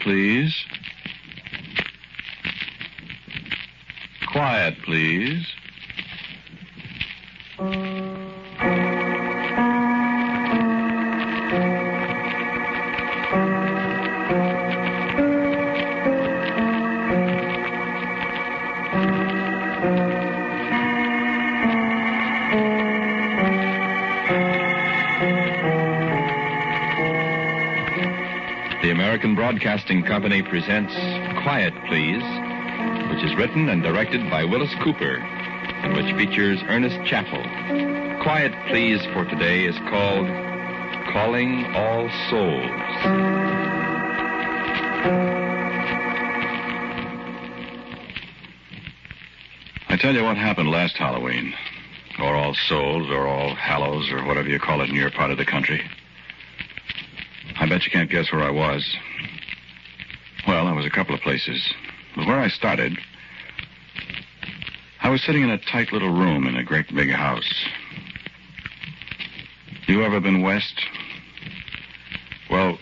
please. Quiet, please. The American Broadcasting Company presents Quiet, Please, which is written and directed by Willis Cooper, and which features Ernest Chappell. Quiet, Please for today is called Calling All Souls. I tell you what happened last Halloween, or All Souls, or All Hallows, or whatever you call it in your part of the country. I bet you can't guess where I was. Well, I was a couple of places. But where I started, I was sitting in a tight little room in a great big house. You ever been west? Well,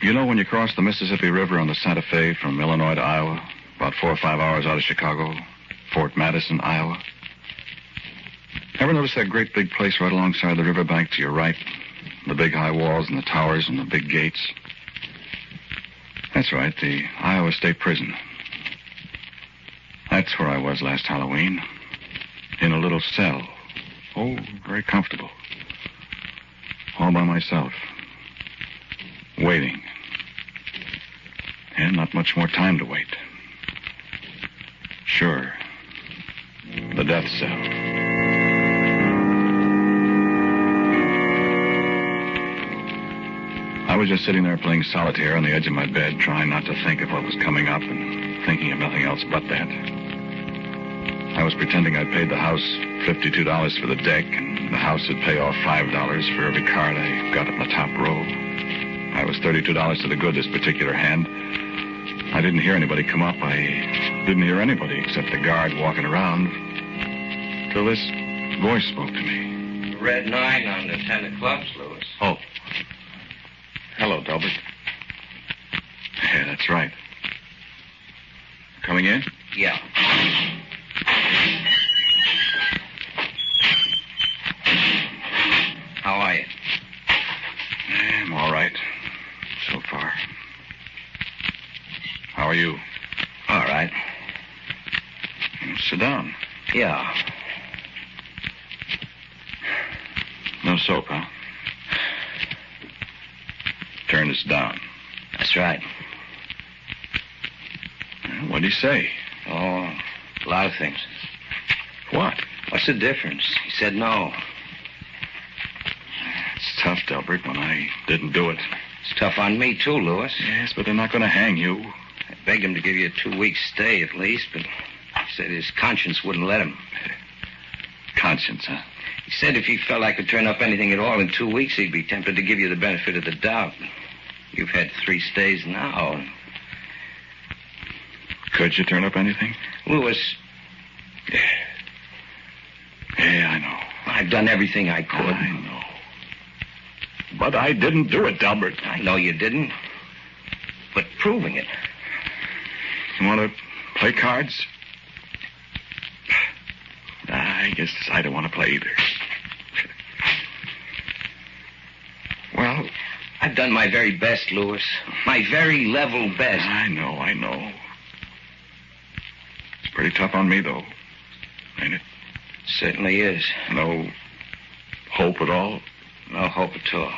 you know when you cross the Mississippi River on the Santa Fe from Illinois to Iowa, about 4 or 5 hours out of Chicago, Fort Madison, Iowa? Ever notice that great big place right alongside the riverbank to your right? The big high walls and the towers and the big gates? That's right, the Iowa State Prison. That's where I was last Halloween. In a little cell. Oh, very comfortable. All by myself. Waiting. And not much more time to wait. Sure. The death cell. I was just sitting there playing solitaire on the edge of my bed, trying not to think of what was coming up and thinking of nothing else but that. I was pretending I'd paid the house $52 for the deck, and the house would pay off $5 for every card I got up the top row. I was $32 to the good this particular hand. I didn't hear anybody come up. I didn't hear anybody except the guard walking around till this voice spoke to me. Red 9 on the 10 of clubs, Louis. Oh. Hello, Delbert. Yeah, that's right. Coming in? Yeah. How are you? I'm all right. So far. How are you? All right. Sit down. Yeah. No soap, huh? Turn this down. That's right. What'd he say? Oh, a lot of things. What? What's the difference? He said no. It's tough, Delbert, when I didn't do it. It's tough on me, too, Louis. Yes, but they're not going to hang you. I begged him to give you a 2-week stay at least, but he said his conscience wouldn't let him. Conscience, huh? He said if he felt I could turn up anything at all in 2 weeks, he'd be tempted to give you the benefit of the doubt. You've had 3 stays now. Could you turn up anything? Louis. Yeah, I know. I've done everything I could. I know. But I didn't do it, Delbert. I know you didn't. But proving it. You want to play cards? I guess I don't want to play either. Well, I've done my very best, Louis. My very level best. I know. It's pretty tough on me, though. Ain't it? Certainly is. No hope at all? No hope at all.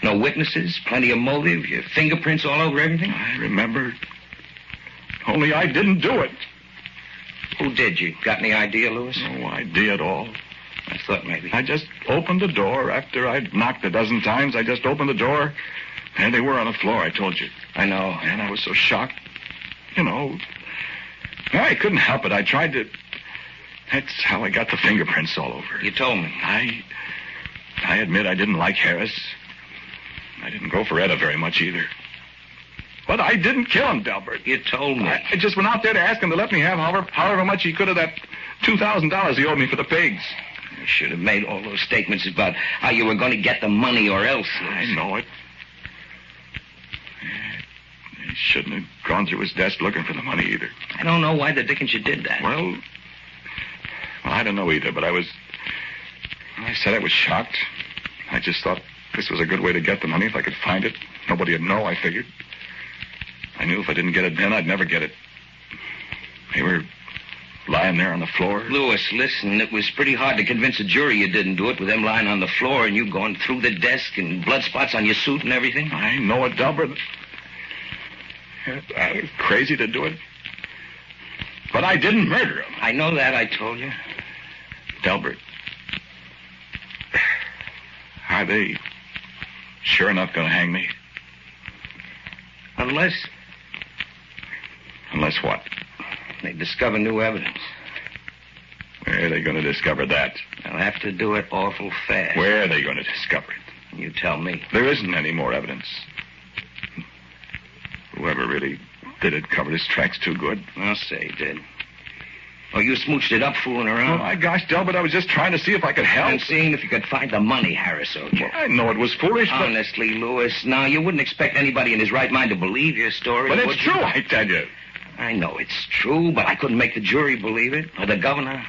No witnesses, plenty of motive, your fingerprints all over everything? I remember. Only I didn't do it. Who did you? Got any idea, Louis? No idea at all. I thought maybe. I just opened the door after I'd knocked a dozen times. I just opened the door, and they were on the floor, I told you. I know. And I was so shocked. You know, I couldn't help it. I tried to... That's how I got the fingerprints all over. You told me. I admit I didn't like Harris. I didn't go for Etta very much either. But I didn't kill him, Delbert. You told me. I just went out there to ask him to let me have however much he could of that $2,000 he owed me for the pigs. You should have made all those statements about how you were going to get the money or else. I know it. He shouldn't have gone through his desk looking for the money either. I don't know why the dickens you did that. Well, I don't know either, but I said I was shocked. I just thought this was a good way to get the money if I could find it. Nobody would know, I figured. I knew if I didn't get it then, I'd never get it. They were lying there on the floor. Louis, listen, it was pretty hard to convince a jury you didn't do it with them lying on the floor and you going through the desk and blood spots on your suit and everything. I know it, Delbert. I was crazy to do it. But I didn't murder him. I know that, I told you. Delbert, are they sure enough going to hang me? Unless what? they discover new evidence. Where are they going to discover that? They'll have to do it awful fast. Where are they going to discover it? You tell me. There isn't any more evidence. Whoever really did it covered his tracks too good. I'll say he did. Oh, you smooched it up fooling around? Oh, my gosh, Delbert, I was just trying to see if I could help. And seeing if you could find the money, Harris owed you. Well, I know it was foolish, but... Honestly, Louis, now, you wouldn't expect anybody in his right mind to believe your story. But it's true, I tell you. I know it's true, but I couldn't make the jury believe it, or the governor.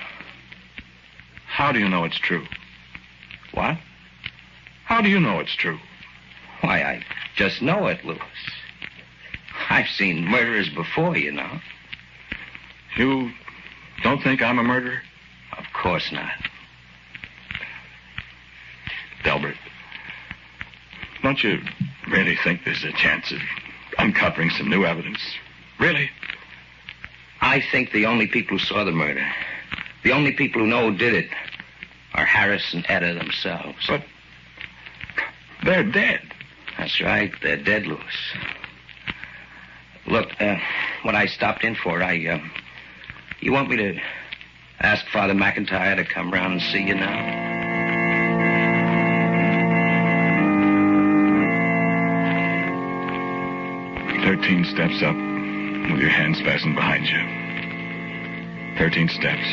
How do you know it's true? What? How do you know it's true? Why, I just know it, Louis. I've seen murderers before, you know. You don't think I'm a murderer? Of course not. Delbert, don't you really think there's a chance of uncovering some new evidence? Really? I think the only people who saw the murder, the only people who know who did it, are Harris and Etta themselves. But they're dead. That's right, they're dead, Louis. Look, what I stopped in for, you want me to ask Father McIntyre to come round and see you now? 13 steps up with your hands fastened behind you. 13 steps.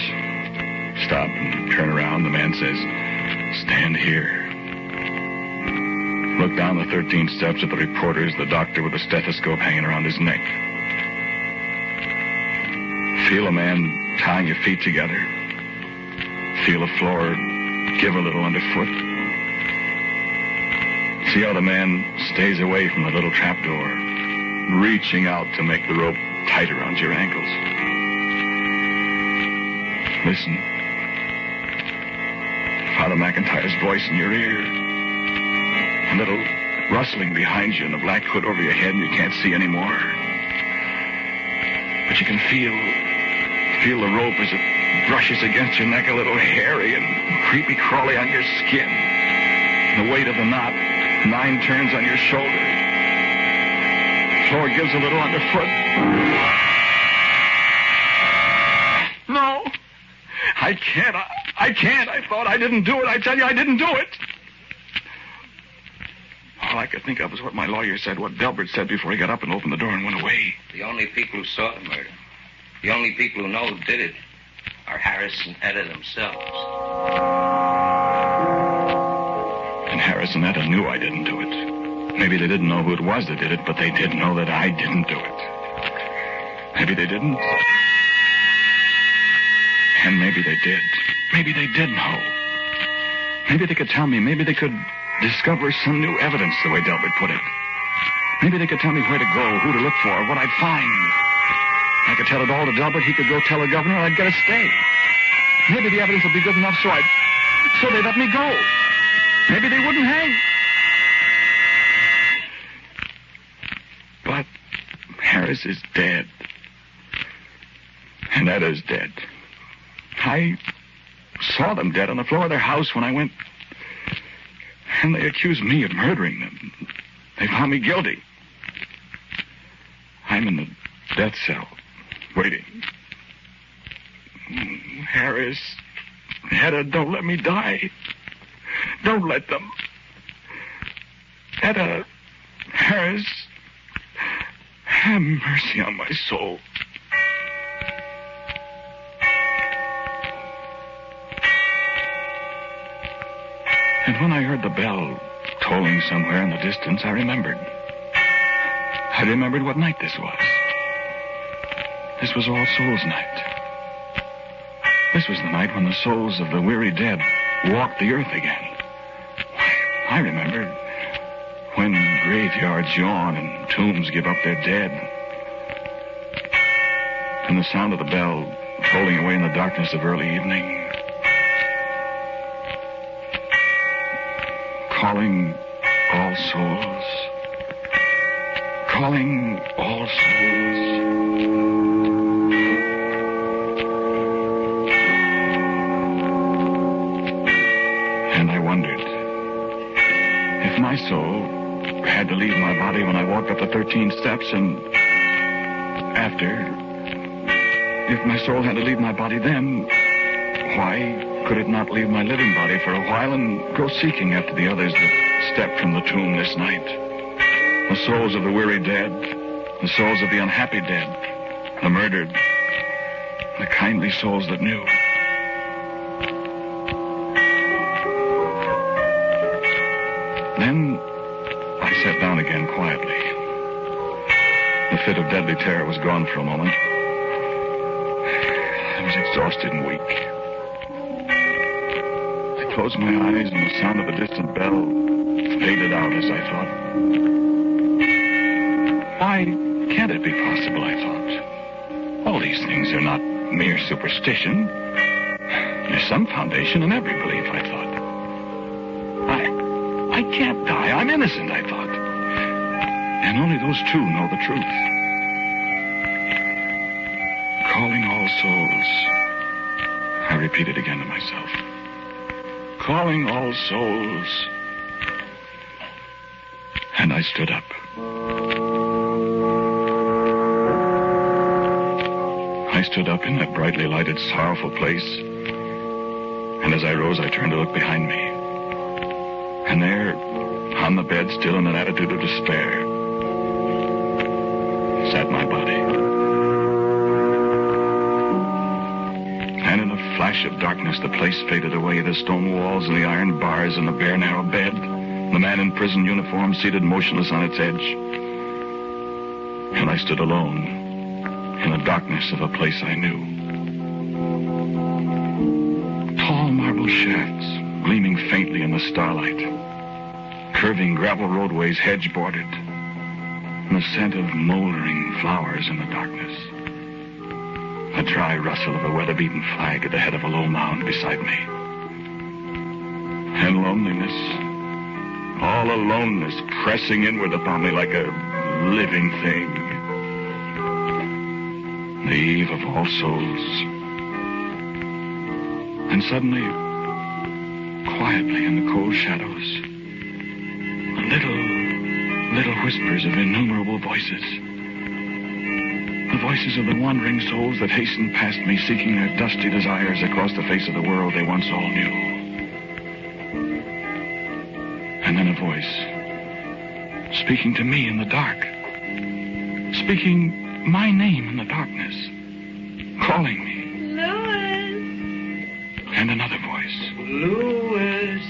Stop and turn around. The man says, stand here. Look down the 13 steps at the reporters, the doctor with a stethoscope hanging around his neck. Feel a man tying your feet together. Feel the floor give a little underfoot. See how the man stays away from the little trapdoor, reaching out to make the rope tight around your ankles. Listen. Father McIntyre's voice in your ear. A little rustling behind you and the black hood over your head, and you can't see anymore. But you can feel the rope as it brushes against your neck, a little hairy and creepy crawly on your skin. The weight of the knot, 9 turns on your shoulder. The floor gives a little underfoot. No, I can't. I can't. I thought I didn't do it. I tell you, I didn't do it. All I could think of was what my lawyer said, what Delbert said before he got up and opened the door and went away. The only people who saw the murder, the only people who know who did it, are Harris and Etta themselves. And Harris and Etta knew I didn't do it. Maybe they didn't know who it was that did it, but they did know that I didn't do it. Maybe they didn't. And maybe they did. Maybe they did know. Maybe they could tell me. Maybe they could discover some new evidence, the way Delbert put it. Maybe they could tell me where to go, who to look for, what I'd find. I could tell it all to Delbert. He could go tell the governor, and I'd get a stay. Maybe the evidence would be good enough so they'd let me go. Maybe they wouldn't hang. But Harris is dead. And Etta's dead. I saw them dead on the floor of their house when I went. And they accused me of murdering them. They found me guilty. I'm in the death cell, waiting. Harris, Etta, don't let me die. Don't let them. Etta, Harris, have mercy on my soul. And when I heard the bell tolling somewhere in the distance, I remembered. I I remembered what night this was. This was All Souls' night. This was the night when the souls of the weary dead walked the earth again. I remembered when graveyards yawn and tombs give up their dead. And the sound of the bell tolling away in the darkness of early evening. Calling all souls. Calling all souls. And I wondered if my soul had to leave my body when I walked up the 13 steps, and after, if my soul had to leave my body then, why could it not leave my living body for a while and go seeking after the others that stepped from the tomb this night? The souls of the weary dead, the souls of the unhappy dead, the murdered, the kindly souls that knew. Then I sat down again quietly. The fit of deadly terror was gone for a moment. I was exhausted and weak. I closed my eyes and the sound of the distant bell faded out as I thought. Why can't it be possible, I thought. All these things are not mere superstition. There's some foundation in every belief, I thought. I can't die. I'm innocent, I thought. And only those two know the truth. Calling all souls, I repeated again to myself. Calling all souls. And I stood up. I stood up in that brightly lighted, sorrowful place. And as I rose, I turned to look behind me. And there, on the bed, still in an attitude of despair, sat my body. And in a flash of darkness, the place faded away, the stone walls and the iron bars and the bare, narrow bed, the man in prison uniform seated motionless on its edge. And I stood alone in the darkness of a place I knew. Tall marble shafts gleaming faintly in the starlight. Curving gravel roadways hedge-bordered. And the scent of moldering flowers in the darkness. A dry rustle of a weather-beaten flag at the head of a low mound beside me. And loneliness. All aloneness pressing inward upon me like a living thing. The eve of All Souls. And suddenly, quietly in the cold shadows, little whispers of innumerable voices. The voices of the wandering souls that hastened past me, seeking their dusty desires across the face of the world they once all knew. And then a voice, speaking to me in the dark, speaking my name in the darkness, calling me. Louis! And another voice. Louis!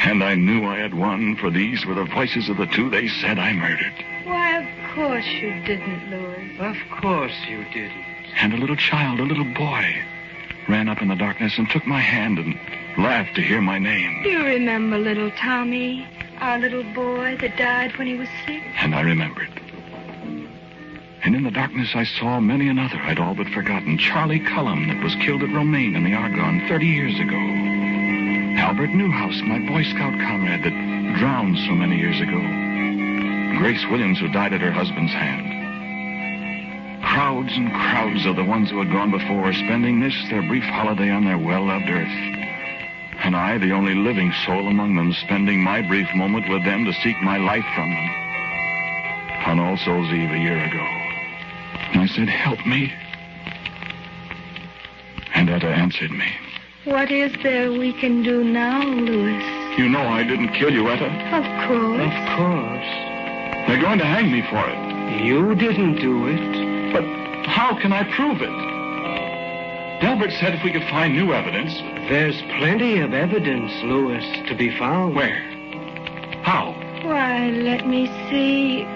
And I knew I had won, for these were the voices of the two they said I murdered. Why, of course you didn't, Louis. Of course you didn't. And a little child, a little boy, ran up in the darkness and took my hand and laughed to hear my name. Do you remember little Tommy, our little boy that died when he was 6? And I remembered. And in the darkness I saw many another I'd all but forgotten. Charlie Cullum, that was killed at Romaine in the Argonne 30 years ago. Albert Newhouse, my Boy Scout comrade that drowned so many years ago. Grace Williams, who died at her husband's hand. Crowds and crowds of the ones who had gone before, spending this, their brief holiday on their well-loved earth. And I, the only living soul among them, spending my brief moment with them to seek my life from them. On All Souls' Eve a year ago. And I said, help me. And Etta answered me. What is there we can do now, Louis? You know I didn't kill you, Etta. Of course. Of course. They're going to hang me for it. You didn't do it. But how can I prove it? Delbert said if we could find new evidence. There's plenty of evidence, Louis, to be found. Where? How? Why, let me see.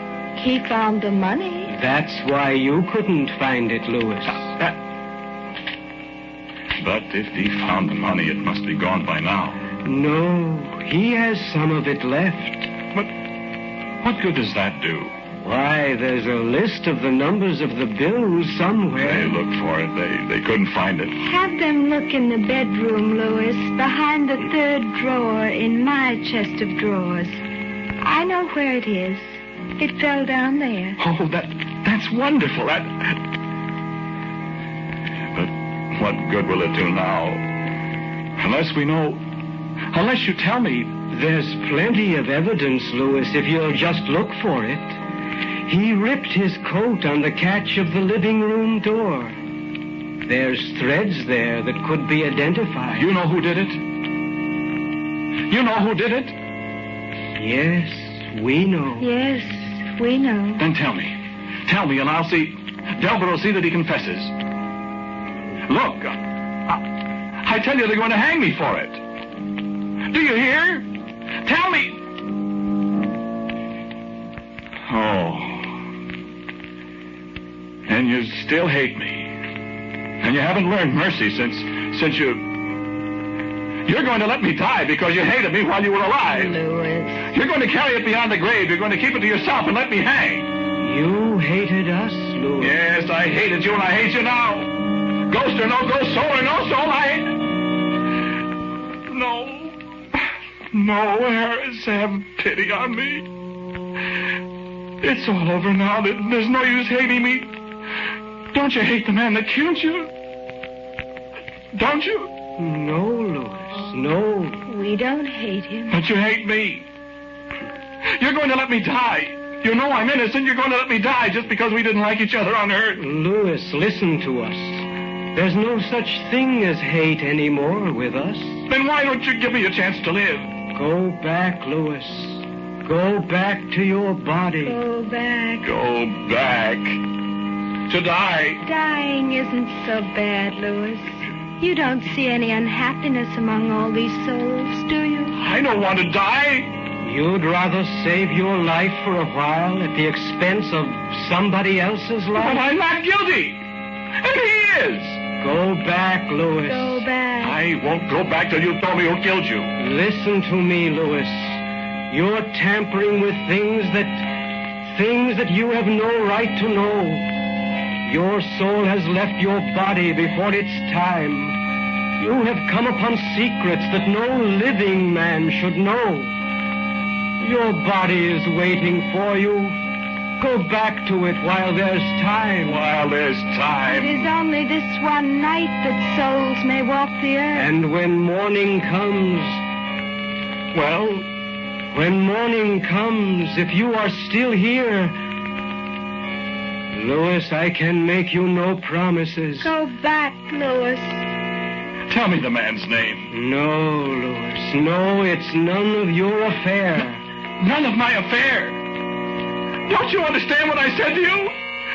He found the money. That's why you couldn't find it, Louis. But if he found the money, it must be gone by now. No, he has some of it left. But what good does that do? Why, there's a list of the numbers of the bills somewhere. They looked for it. They couldn't find it. Have them look in the bedroom, Louis, behind the third drawer in my chest of drawers. I know where it is. It fell down there. Oh, that's wonderful. But what good will it do now? Unless you tell me. There's plenty of evidence, Louis, if you'll just look for it. He ripped his coat on the catch of the living room door. There's threads there that could be identified. You know who did it? You know who did it? Yes, we know. Yes, we know. Then tell me. Tell me, and I'll see. Delbert will see that he confesses. Look, I tell you, they're going to hang me for it. Do you hear? Tell me. Oh. And you still hate me. And you haven't learned mercy since you're going to let me die because you hated me while you were alive. Louis. You're going to carry it beyond the grave. You're going to keep it to yourself and let me hang. You hated us, Louis. Yes, I hated you and I hate you now. Ghost or no ghost, soul or no soul, No, Harris, have pity on me. It's all over now. There's no use hating me. Don't you hate the man that killed you? Don't you? No, Louis, no. We don't hate him. But you hate me. You're going to let me die. You know I'm innocent. You're going to let me die just because we didn't like each other on Earth. Louis, listen to us. There's no such thing as hate anymore with us. Then why don't you give me a chance to live? Go back, Louis. Go back to your body. Go back. Go back. To die. Dying isn't so bad, Louis. You don't see any unhappiness among all these souls, do you? I don't want to die. You'd rather save your life for a while at the expense of somebody else's life? But I'm not guilty. And he is. Go back, Louis. Go back. I won't go back till you tell me who killed you. Listen to me, Louis. You're tampering with things that you have no right to know. Your soul has left your body before its time. You have come upon secrets that no living man should know. Your body is waiting for you. Go back to it while there's time. While there's It time. is only this one night that souls may walk the earth. And when morning comes, Well, when morning comes, if you are still here, Louis, I can make you no promises. Go back, Louis. tell me the man's name. No, Louis, no, it's none of your affair. None of my affair. Don't you understand what I said to you?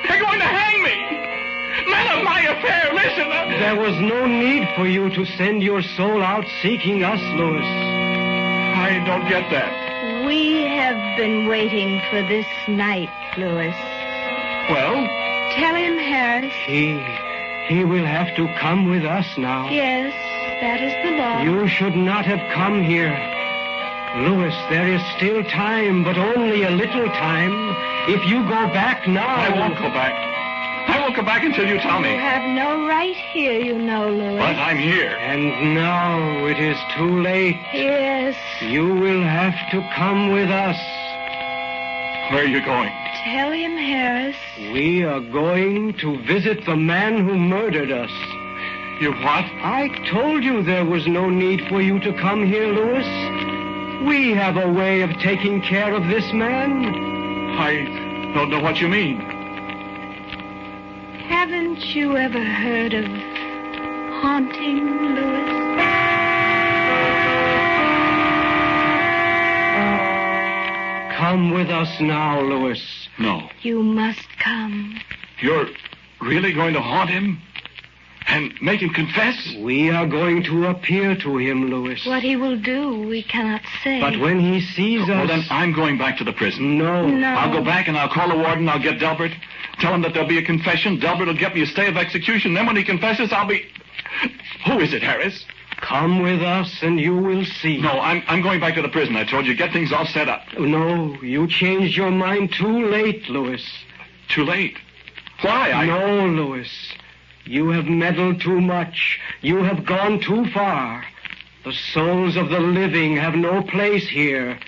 They're going to hang me. None of my affair. Listen. There was no need for you to send your soul out seeking us, Louis. I don't get that. We have been waiting for this night, Louis. Well, Tell him, Harris. He will have to come with us now. Yes, that is the law. You should not have come here. Louis, there is still time, but only a little time. If you go back now... I won't go back. I won't go back until you tell me. You have no right here, you know, Louis. But I'm here. And now it is too late. Yes. You will have to come with us. Where are you going? Tell him, Harris. We are going to visit the man who murdered us. You what? I told you there was no need for you to come here, Louis. We have a way of taking care of this man. I don't know what you mean. Haven't you ever heard of haunting, Louis? Come with us now, Louis. No. You must come. You're really going to haunt him? And make him confess? We are going to appear to him, Louis. What he will do, we cannot say. But when he sees us... Well, then I'm going back to the prison. No. I'll go back and I'll call the warden. I'll get Delbert. Tell him that there'll be a confession. Delbert will get me a stay of execution. Then when he confesses, I'll be... Who is it, Harris? Come with us and you will see. No, I'm going back to the prison. I told you, get things all set up. No, you changed your mind too late, Louis. Too late? Why? No, Louis. You have meddled too much. You have gone too far. The souls of the living have no place here.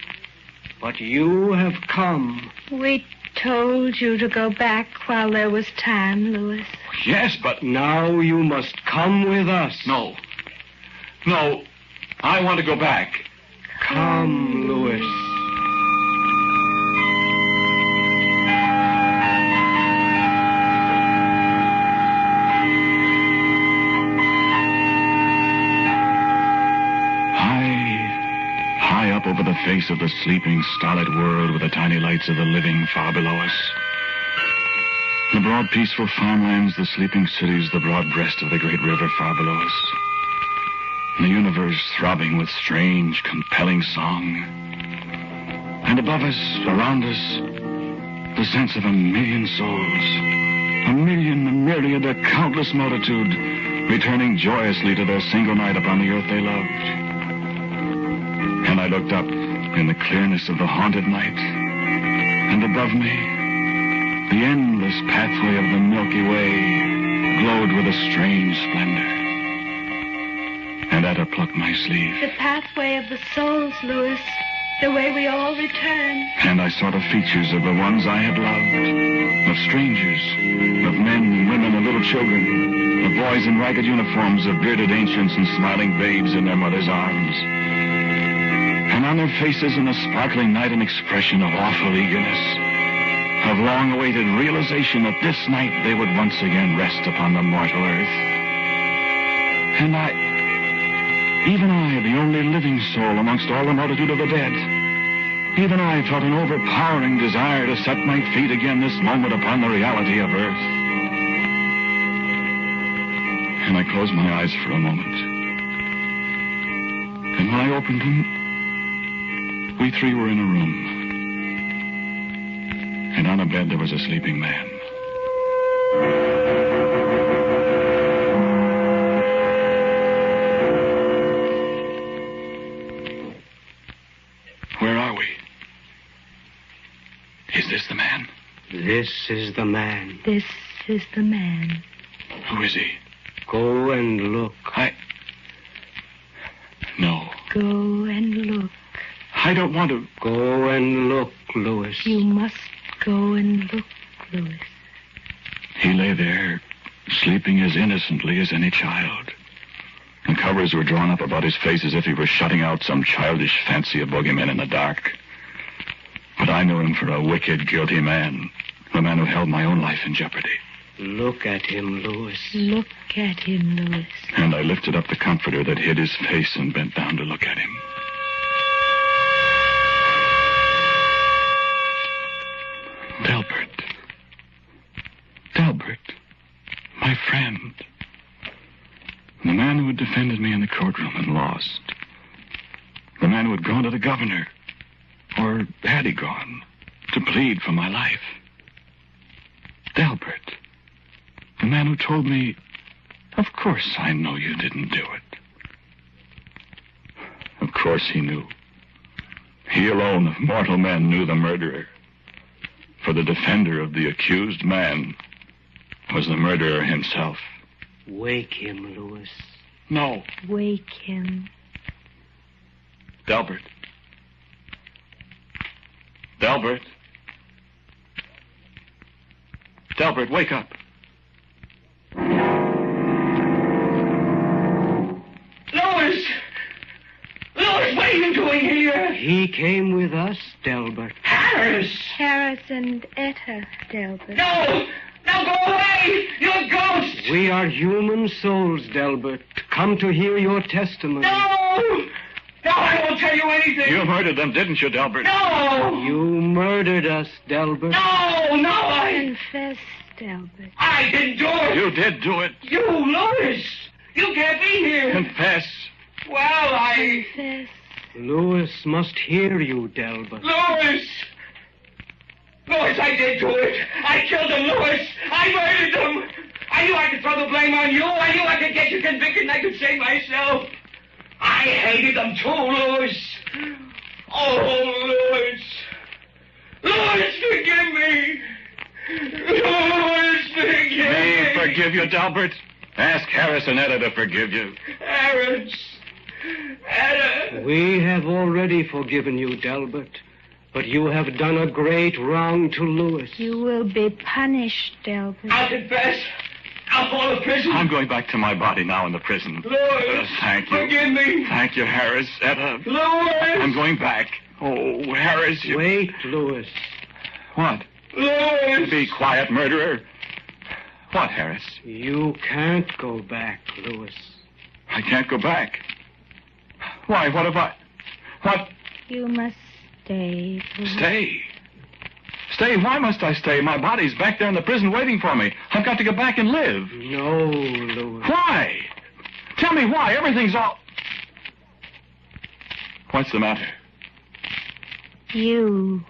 But you have come. We told you to go back while there was time, Louis. Yes, but... Now you must come with us. No. No, I want to go back. Come, Louis. High up over the face of the sleeping, starlit world with the tiny lights of the living far below us. The broad, peaceful farmlands, the sleeping cities, the broad breast of the great river far below us. The universe throbbing with strange, compelling song. And above us, around us, the sense of a million souls. A million, a myriad, a countless multitude, returning joyously to their single night upon the earth they loved. And I looked up in the clearness of the haunted night, and above me, the endless pathway of the Milky Way glowed with a strange splendor. And Etta plucked my sleeve. The pathway of the souls, Louis. The way we all return. And I saw the features of the ones I had loved. Of strangers. Of men and women and little children. Of boys in ragged uniforms. Of bearded ancients and smiling babes in their mother's arms. And on their faces in the sparkling night an expression of awful eagerness. Of long-awaited realization that this night they would once again rest upon the mortal earth. And even I, the only living soul amongst all the multitude of the dead, even I felt an overpowering desire to set my feet again this moment upon the reality of earth. And I closed my eyes for a moment. And when I opened them, we three were in a room. And on a bed there was a sleeping man. Where are we? Is this the man? This is the man. This is the man. Who is he? Go and look. No. Go and look. I don't want to. Go and look, Louis. You must go and look, Louis. He lay there, sleeping as innocently as any child. The covers were drawn up about his face as if he were shutting out some childish fancy of boogeymen in the dark. But I knew him for a wicked, guilty man. A man who held my own life in jeopardy. Look at him, Louis. Look at him, Louis. And I lifted up the comforter that hid his face and bent down to look at him. Delbert. Delbert. My friend. The man who had defended me in the courtroom and lost. The man who had gone to the governor. Or had he gone? To plead for my life. Delbert. The man who told me, of course I know you didn't do it. Of course he knew. He alone of mortal men knew the murderer. For the defender of the accused man was the murderer himself. Wake him, Louis. No. Wake him. Delbert. Delbert. Delbert, wake up. Louis! Louis, what are you doing here? He came with us, Delbert. Harris! Harris and Etta, Delbert. No! Now go away! You're ghosts! We are human souls, Delbert. Come to hear your testimony. No! No, I won't tell you anything! You murdered them, didn't you, Delbert? No! You murdered us, Delbert. No, I... Confess, Delbert. I didn't do it. You did do it. You, Louis. You can't be here. Confess. Well, Confess. Louis must hear you, Delbert. Louis! Louis, I did do it. I killed him, Louis. I murdered him. I knew I could throw the blame on you. I knew I could get you convicted and I could save myself. I hated them too, Louis. Oh, Louis. Louis, forgive me. Louis, forgive me. Me forgive you, Delbert? Ask Harris and Etta to forgive you. Harris. Etta. We have already forgiven you, Delbert. But you have done a great wrong to Louis. You will be punished, Delbert. I'll confess. I'll fall to prison. I'm going back to my body now in the prison. Louis. Thank you. Forgive me. Thank you, Harris. Etta. Louis. I'm going back. Oh, Harris, you... Wait, Louis. What? Louis. Be quiet, murderer. What, Harris? You can't go back, Louis. I can't go back. Why, what have I... What? You must stay. Louis. Stay? Stay? Why must I stay? My body's back there in the prison waiting for me. I've got to go back and live. No, Louis. Why? Tell me why. Everything's all... What's the matter? You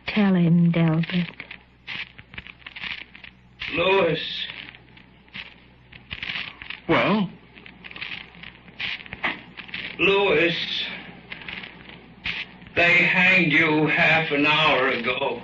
tell him, Delbert. Louis. Well? Louis. They hanged you half an hour ago.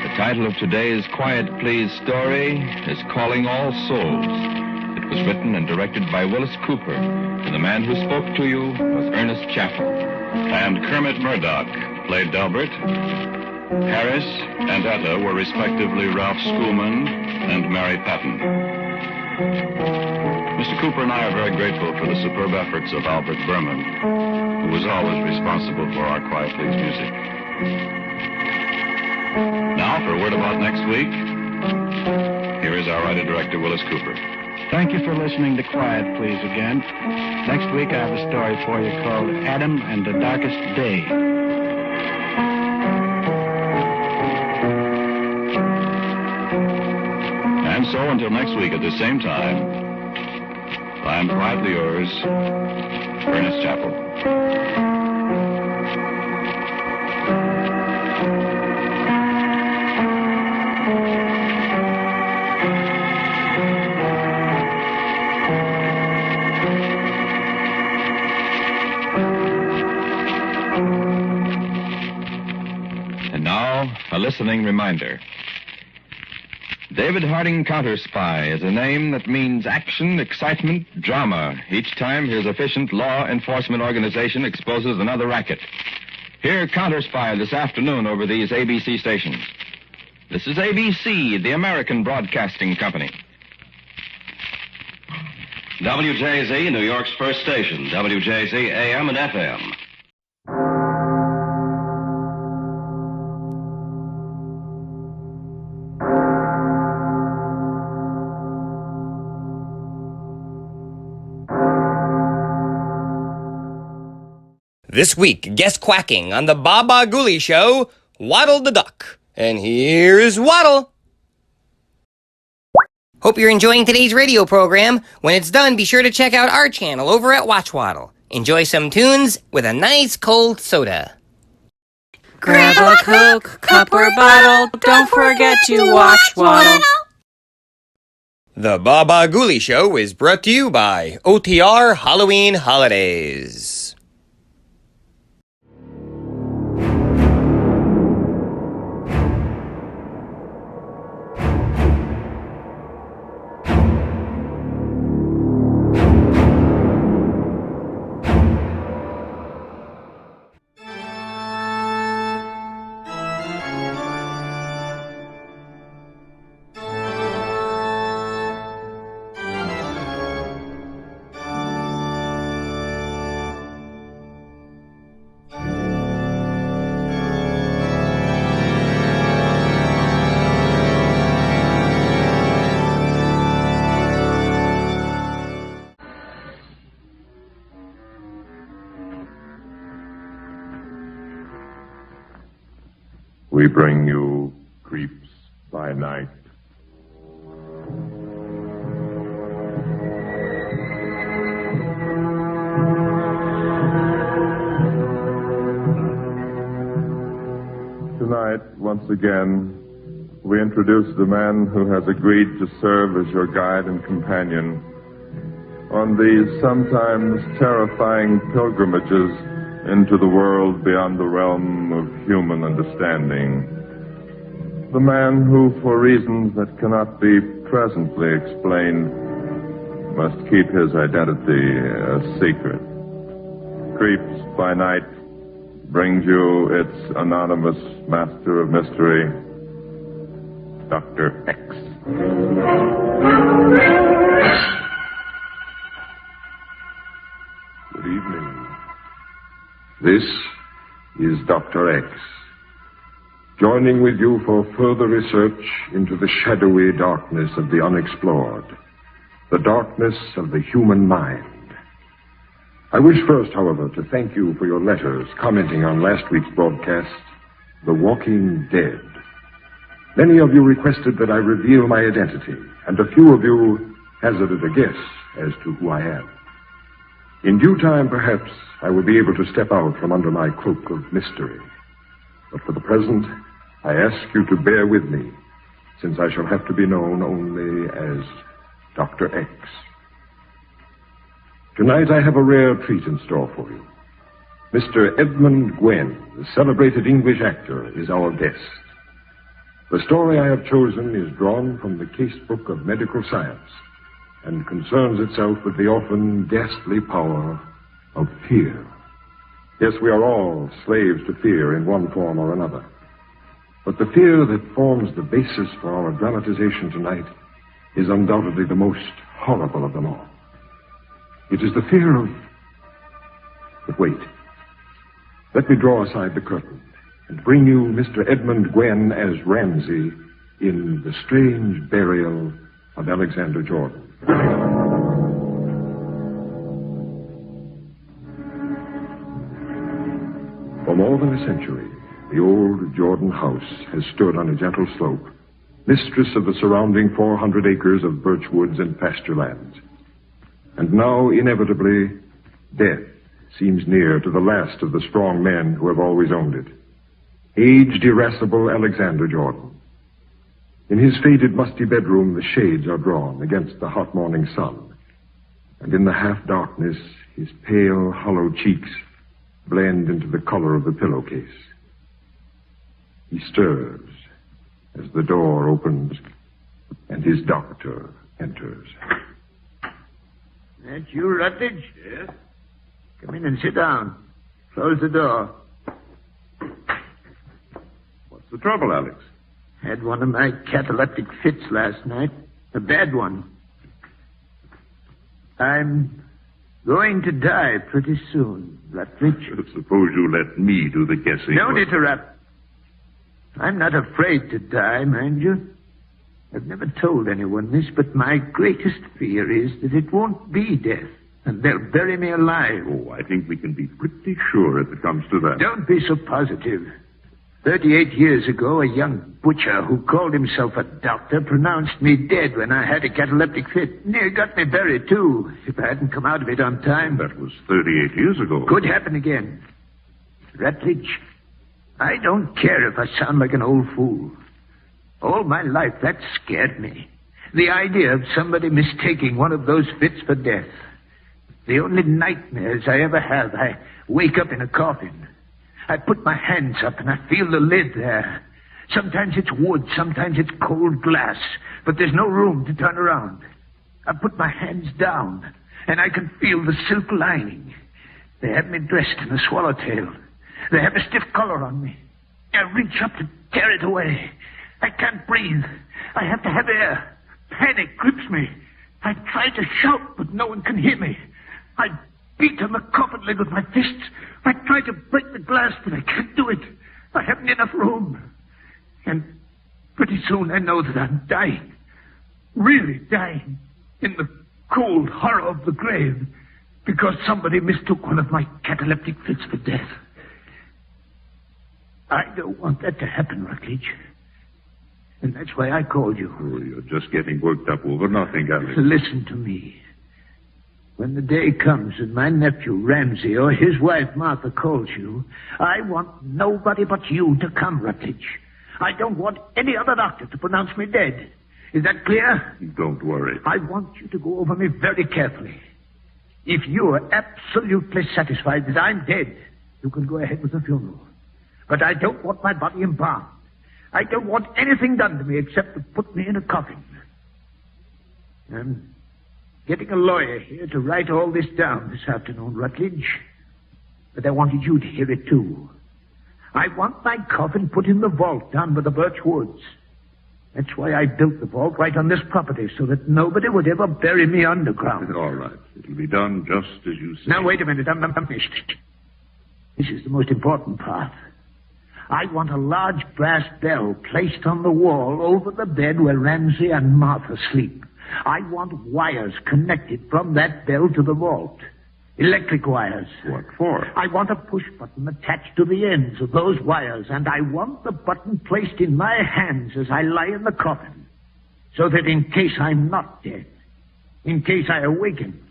The title of today's Quiet Please story is Calling All Souls. It was written and directed by Willis Cooper, and the man who spoke to you was Ernest Chappell. And Kermit Murdoch played Delbert. Harris and Etta were respectively Ralph Schoolman and Mary Patton. Mr. Cooper and I are very grateful for the superb efforts of Albert Berman, who was always responsible for our Quiet Please music. Now, for a word about next week, here is our writer-director, Willis Cooper. Thank you for listening to Quiet Please again. Next week I have a story for you called Adam and the Darkest Day. And so, until next week at the same time, I'm quietly yours, Ernest Chappell. And now, a listening reminder. David Harding Counter Spy is a name that means action, excitement, drama each time his efficient law enforcement organization exposes another racket. Hear Counter Spy this afternoon over these ABC stations. This is ABC, the American Broadcasting Company. WJZ, New York's first station. WJZ AM and FM. This week, guest quacking on the Bah Ghoulie Show, Waddle the Duck. And here's Waddle. Hope you're enjoying today's radio program. When it's done, be sure to check out our channel over at Watchwaddle. Enjoy some tunes with a nice cold soda. Grab a Coke, cup or bottle. Don't forget to Watchwaddle. The Bah Ghoulie Show is brought to you by OTR Halloween Holidays. we bring you Creeps by Night. Tonight, once again, we introduce the man who has agreed to serve as your guide and companion on these sometimes terrifying pilgrimages into the world beyond the realm of human understanding. The man who, for reasons that cannot be presently explained, must keep his identity a secret. Creeps by Night brings you its anonymous master of mystery, Dr. X. Good evening. This is Dr. X, joining with you for further research into the shadowy darkness of the unexplored, the darkness of the human mind. I wish first, however, to thank you for your letters commenting on last week's broadcast, The Walking Dead. Many of you requested that I reveal my identity, and a few of you hazarded a guess as to who I am. In due time, perhaps, I will be able to step out from under my cloak of mystery. But for the present, I ask you to bear with me, since I shall have to be known only as Dr. X. Tonight I have a rare treat in store for you. Mr. Edmund Gwenn, the celebrated English actor, is our guest. The story I have chosen is drawn from the casebook of medical science and concerns itself with the often ghastly power of fear. Yes, we are all slaves to fear in one form or another. But the fear that forms the basis for our dramatization tonight is undoubtedly the most horrible of them all. It is the fear of... But wait. Let me draw aside the curtain and bring you Mr. Edmund Gwenn as Ramsey in The Strange Burial of Alexander Jordan. For more than a century, the old Jordan house has stood on a gentle slope, mistress of the surrounding 400 acres of birch woods and pasture lands. And now, inevitably, death seems near to the last of the strong men who have always owned it. Aged, irascible Alexander Jordan. In his faded, musty bedroom, the shades are drawn against the hot morning sun. And in the half-darkness, his pale, hollow cheeks blend into the color of the pillowcase. He stirs as the door opens and his doctor enters. That you, Rutledge? Yes? Come in and sit down. Close the door. What's the trouble, Alex? Had one of my cataleptic fits last night. A bad one. I'm going to die pretty soon, Rutledge. Suppose you let me do the guessing. Don't interrupt. I'm not afraid to die, mind you. I've never told anyone this, but my greatest fear is that it won't be death, and they'll bury me alive. Oh, I think we can be pretty sure if it comes to that. Don't be so positive. 38 years ago, a young butcher who called himself a doctor pronounced me dead when I had a cataleptic fit. Near got me buried, too, if I hadn't come out of it on time. That was 38 years ago. Could happen again. Rutledge, I don't care if I sound like an old fool. All my life, that scared me. The idea of somebody mistaking one of those fits for death. The only nightmares I ever have, I wake up in a coffin. I put my hands up and I feel the lid there. Sometimes it's wood, sometimes it's cold glass, but there's no room to turn around. I put my hands down and I can feel the silk lining. They have me dressed in a swallowtail. They have a stiff collar on me. I reach up to tear it away. I can't breathe. I have to have air. Panic grips me. I try to shout, but no one can hear me. I beat on the coffin lid with my fists. I try to break the glass, but I can't do it. I haven't enough room. And pretty soon I know that I'm dying. Really dying. In the cold horror of the grave. Because somebody mistook one of my cataleptic fits for death. I don't want that to happen, Rutledge. And that's why I called you. Oh, you're just getting worked up over nothing, Alex. Listen to me. When the day comes and my nephew, Ramsey, or his wife, Martha, calls you, I want nobody but you to come, Rutledge. I don't want any other doctor to pronounce me dead. Is that clear? Don't worry. I want you to go over me very carefully. If you're absolutely satisfied that I'm dead, you can go ahead with the funeral. But I don't want my body embalmed. I don't want anything done to me except to put me in a coffin. I'm getting a lawyer here to write all this down this afternoon, Rutledge. But I wanted you to hear it, too. I want my coffin put in the vault down by the birch woods. That's why I built the vault right on this property, so that nobody would ever bury me underground. All right. It'll be done just as you say. Now, wait a minute. I'm finished. This is the most important part. I want a large brass bell placed on the wall over the bed where Ramsey and Martha sleep. I want wires connected from that bell to the vault. Electric wires. What for? I want a push button attached to the ends of those wires, and I want the button placed in my hands as I lie in the coffin, so that in case I'm not dead, in case I awaken,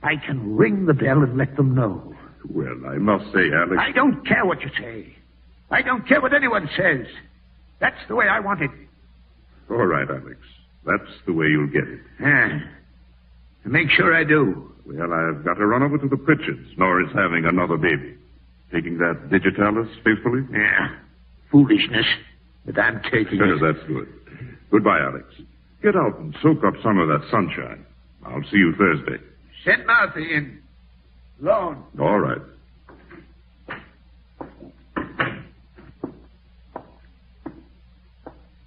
I can ring the bell and let them know. Well, I must say, Alex... I don't care what you say. I don't care what anyone says. That's the way I want it. All right, Alex. That's the way you'll get it. Make sure I do. Well, I've got to run over to the Pritchards. Nora's having another baby. Taking that digitalis faithfully? Yeah. Foolishness. But I'm taking it. That's good. Goodbye, Alex. Get out and soak up some of that sunshine. I'll see you Thursday. Send Martha in. Alone. All right.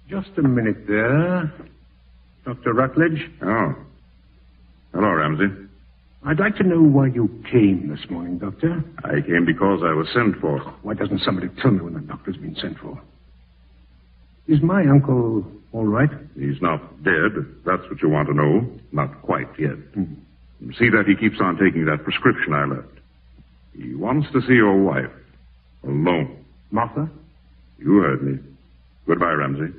Just a minute there. Dr. Rutledge? Oh. Hello, Ramsey. I'd like to know why you came this morning, Doctor. I came because I was sent for. Why doesn't somebody tell me when the doctor's been sent for? Is my uncle all right? He's not dead. That's what you want to know. Not quite yet. See that he keeps on taking that prescription I left. He wants to see your wife. Alone. Martha? You heard me. Goodbye, Ramsey.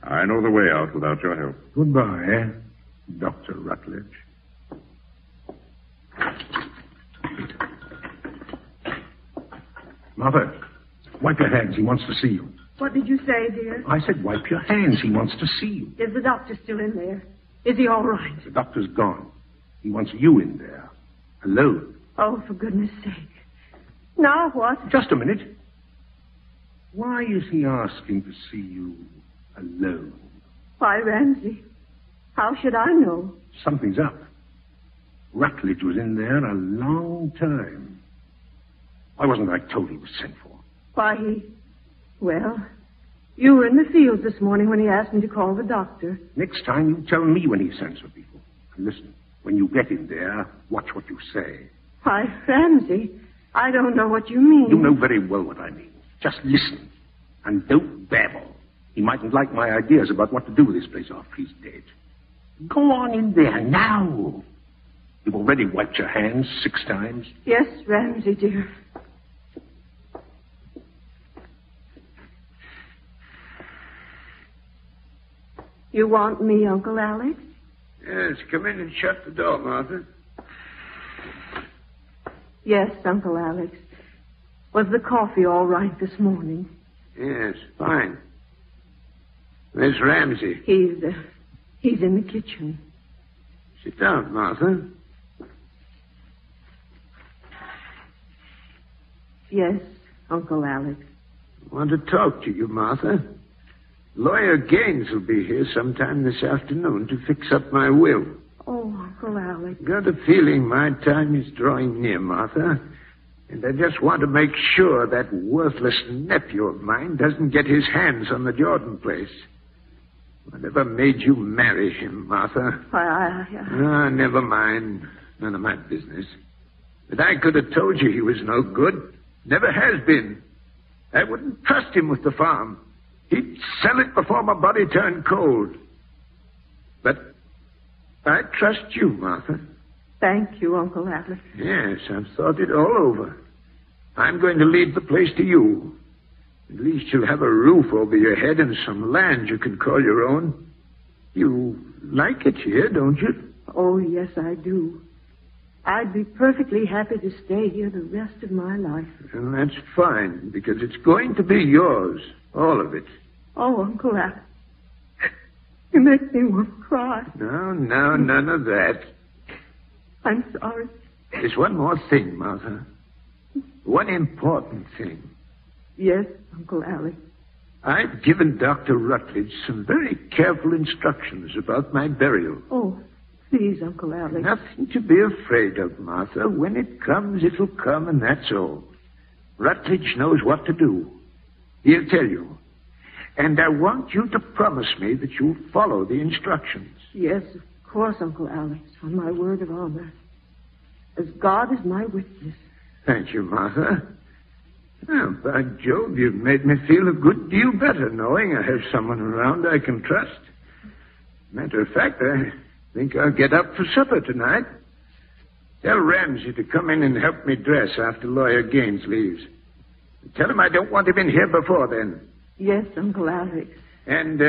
I know the way out without your help. Goodbye, Dr. Rutledge. Martha, wipe your hands. He wants to see you. What did you say, dear? I said wipe your hands. He wants to see you. Is the doctor still in there? Is he all right? The doctor's gone. He wants you in there. Alone. Oh, for goodness sake. Now what? Just a minute. Why is he asking to see you alone? Why, Ramsey, how should I know? Something's up. Rutledge was in there a long time. Why wasn't I told he was sent for? Why, well, you were in the fields this morning when he asked me to call the doctor. Next time you tell me when he sends for people. And listen, when you get in there, watch what you say. Why, Ramsey, I don't know what you mean. You know very well what I mean. Just listen. And don't babble. He mightn't like my ideas about what to do with this place after he's dead. Go on in there now. You've already wiped your hands 6 times. Yes, Ramsey, dear. You want me, Uncle Alex? Yes, come in and shut the door, Martha. Yes, Uncle Alex. Was the coffee all right this morning? Yes, fine. Where's Ramsey? He's in the kitchen. Sit down, Martha. Yes, Uncle Alex. I want to talk to you, Martha. Lawyer Gaines will be here sometime this afternoon to fix up my will. Oh, Uncle Alex. Got a feeling my time is drawing near, Martha. And I just want to make sure that worthless nephew of mine doesn't get his hands on the Jordan place. Whatever made you marry him, Martha? Never mind. None of my business. But I could have told you he was no good. Never has been. I wouldn't trust him with the farm. He'd sell it before my body turned cold. But I trust you, Martha. Thank you, Uncle Alex. Yes, I've thought it all over. I'm going to leave the place to you. At least you'll have a roof over your head and some land you can call your own. You like it here, don't you? Oh, yes, I do. I'd be perfectly happy to stay here the rest of my life. And that's fine, because it's going to be yours, all of it. Oh, Uncle Al, you make me want to cry. No, none of that. I'm sorry. There's one more thing, Martha. One important thing. Yes, Uncle Alec. I've given Dr. Rutledge some very careful instructions about my burial. Oh, please, Uncle Alec. Nothing to be afraid of, Martha. When it comes, it'll come, and that's all. Rutledge knows what to do. He'll tell you. And I want you to promise me that you'll follow the instructions. Yes, of course, Uncle Alex, on my word of honor. As God is my witness. Thank you, Martha. Well, by Jove, you've made me feel a good deal better knowing I have someone around I can trust. Matter of fact, I think I'll get up for supper tonight. Tell Ramsey to come in and help me dress after Lawyer Gaines leaves. Tell him I don't want him in here before then. Yes, Uncle Alex. And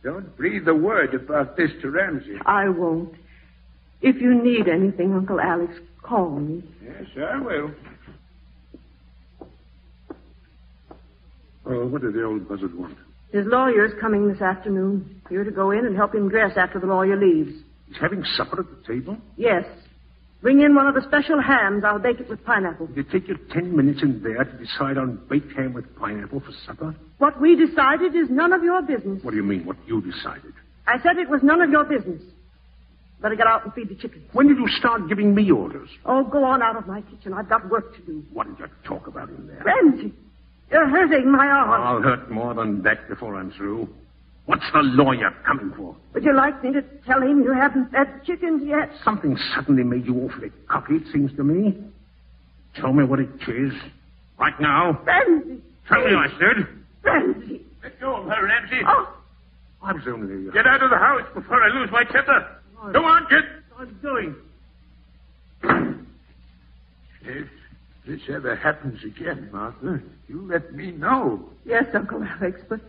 don't breathe a word about this to Ramsey. I won't. If you need anything, Uncle Alex, call me. Yes, I will. Oh, what did the old buzzard want? His lawyer's coming this afternoon. You're to go in and help him dress after the lawyer leaves. He's having supper at the table? Yes. Bring in one of the special hams. I'll bake it with pineapple. Did it take you 10 minutes in there to decide on baked ham with pineapple for supper? What we decided is none of your business. What do you mean, what you decided? I said it was none of your business. Better get out and feed the chickens. When did you start giving me orders? Oh, go on out of my kitchen. I've got work to do. What did you talk about in there? Ramsey, you're hurting my arm. I'll hurt more than that before I'm through. What's the lawyer coming for? Would you like me to tell him you haven't fed chickens yet? Something suddenly made you awfully cocky, it seems to me. Tell me what it is. Right now. Ramsey! Tell me, I said. Ramsey! Let go of her, Ramsey. Oh! I was only... Get out of the house before I lose my temper. Go on, kid. I'm going. If this ever happens again, Martha, you let me know. Yes, Uncle Alex, but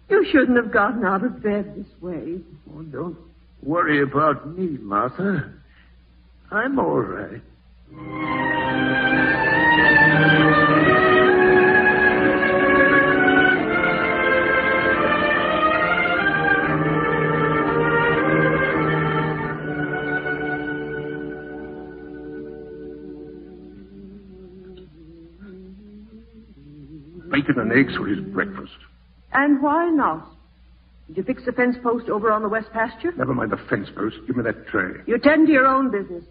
you shouldn't have gotten out of bed this way. Oh, don't worry about me, Martha. I'm all right. Bacon and eggs for his breakfast. And why not? Did you fix the fence post over on the west pasture? Never mind the fence post. Give me that tray. You tend to your own business.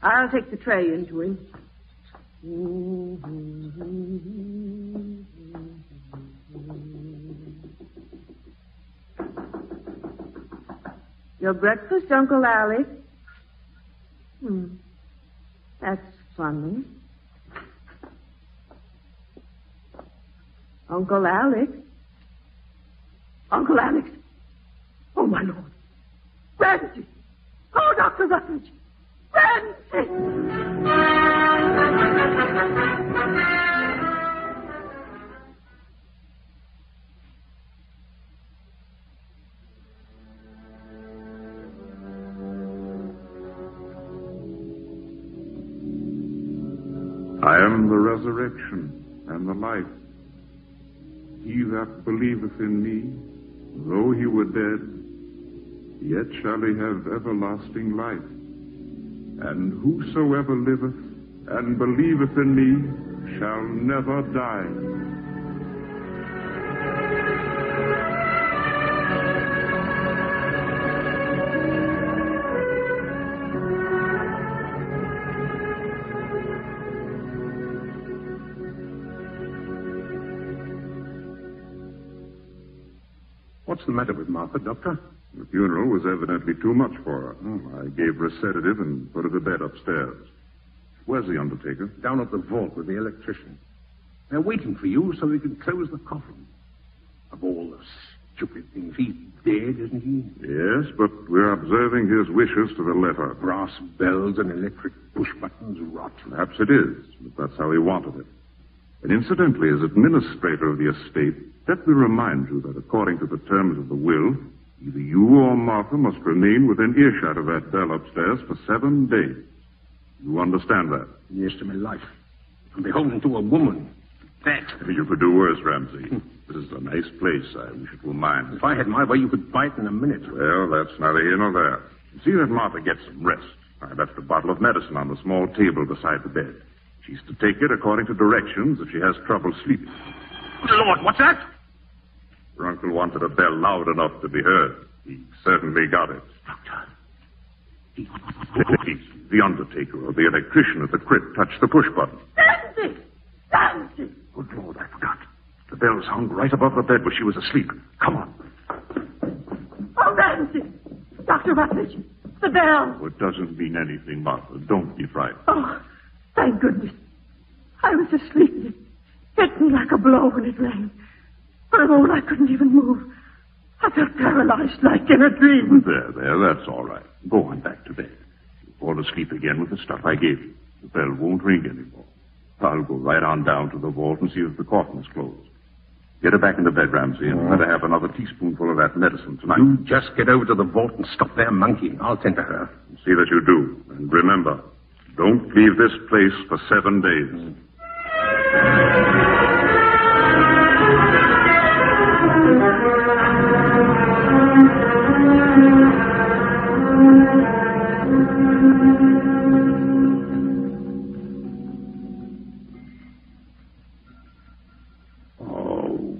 I'll take the tray into him. Your breakfast, Uncle Alex? That's funny. Uncle Alex? Uncle Alex? Oh, my Lord. Ramsey! Oh, Dr. Rutledge! Ramsey! I am the resurrection and the life. He that believeth in me, though he were dead, yet shall he have everlasting life. And whosoever liveth and believeth in me shall never die. What's the matter with Martha, Doctor? The funeral was evidently too much for her. I gave her a sedative and put her to bed upstairs. Where's the undertaker? Down at the vault with the electrician. They're waiting for you so they can close the coffin. Of all the stupid things, he's dead, isn't he? Yes, but we're observing his wishes to the letter. Brass bells and electric push buttons rot. Perhaps it is, but that's how he wanted it. And incidentally, as administrator of the estate, let me remind you that according to the terms of the will, either you or Martha must remain within earshot of that bell upstairs for 7 days. You understand that? Yes, to my life. I'm beholden to a woman. That. You could do worse, Ramsey. This is a nice place. I wish it were mine. If I had my way, you could buy it in a minute. Well, that's neither here nor there. See that Martha gets some rest. I left a bottle of medicine on the small table beside the bed. She's to take it according to directions if she has trouble sleeping. Good Lord, what's that? Your uncle wanted a bell loud enough to be heard. He certainly got it. Doctor. Please, the undertaker or the electrician at the crypt touched the push button. Nancy! Good Lord, I forgot. The bell hung right above the bed where she was asleep. Come on. Oh, Nancy! Dr. Rutledge, the bell. Oh, it doesn't mean anything, Martha. Don't be frightened. Oh, thank goodness. I was asleep. It hit me like a blow when it rang. For a moment, I couldn't even move. I felt paralyzed like in a dream. There, that's all right. Go on back to bed. You'll fall asleep again with the stuff I gave you. The bell won't ring anymore. I'll go right on down to the vault and see if the coffin is closed. Get her back into bed, Ramsey, and let her have another teaspoonful of that medicine tonight. You just get over to the vault and stop there monkeying. I'll tend to her. See that you do. And remember, don't leave this place for 7 days.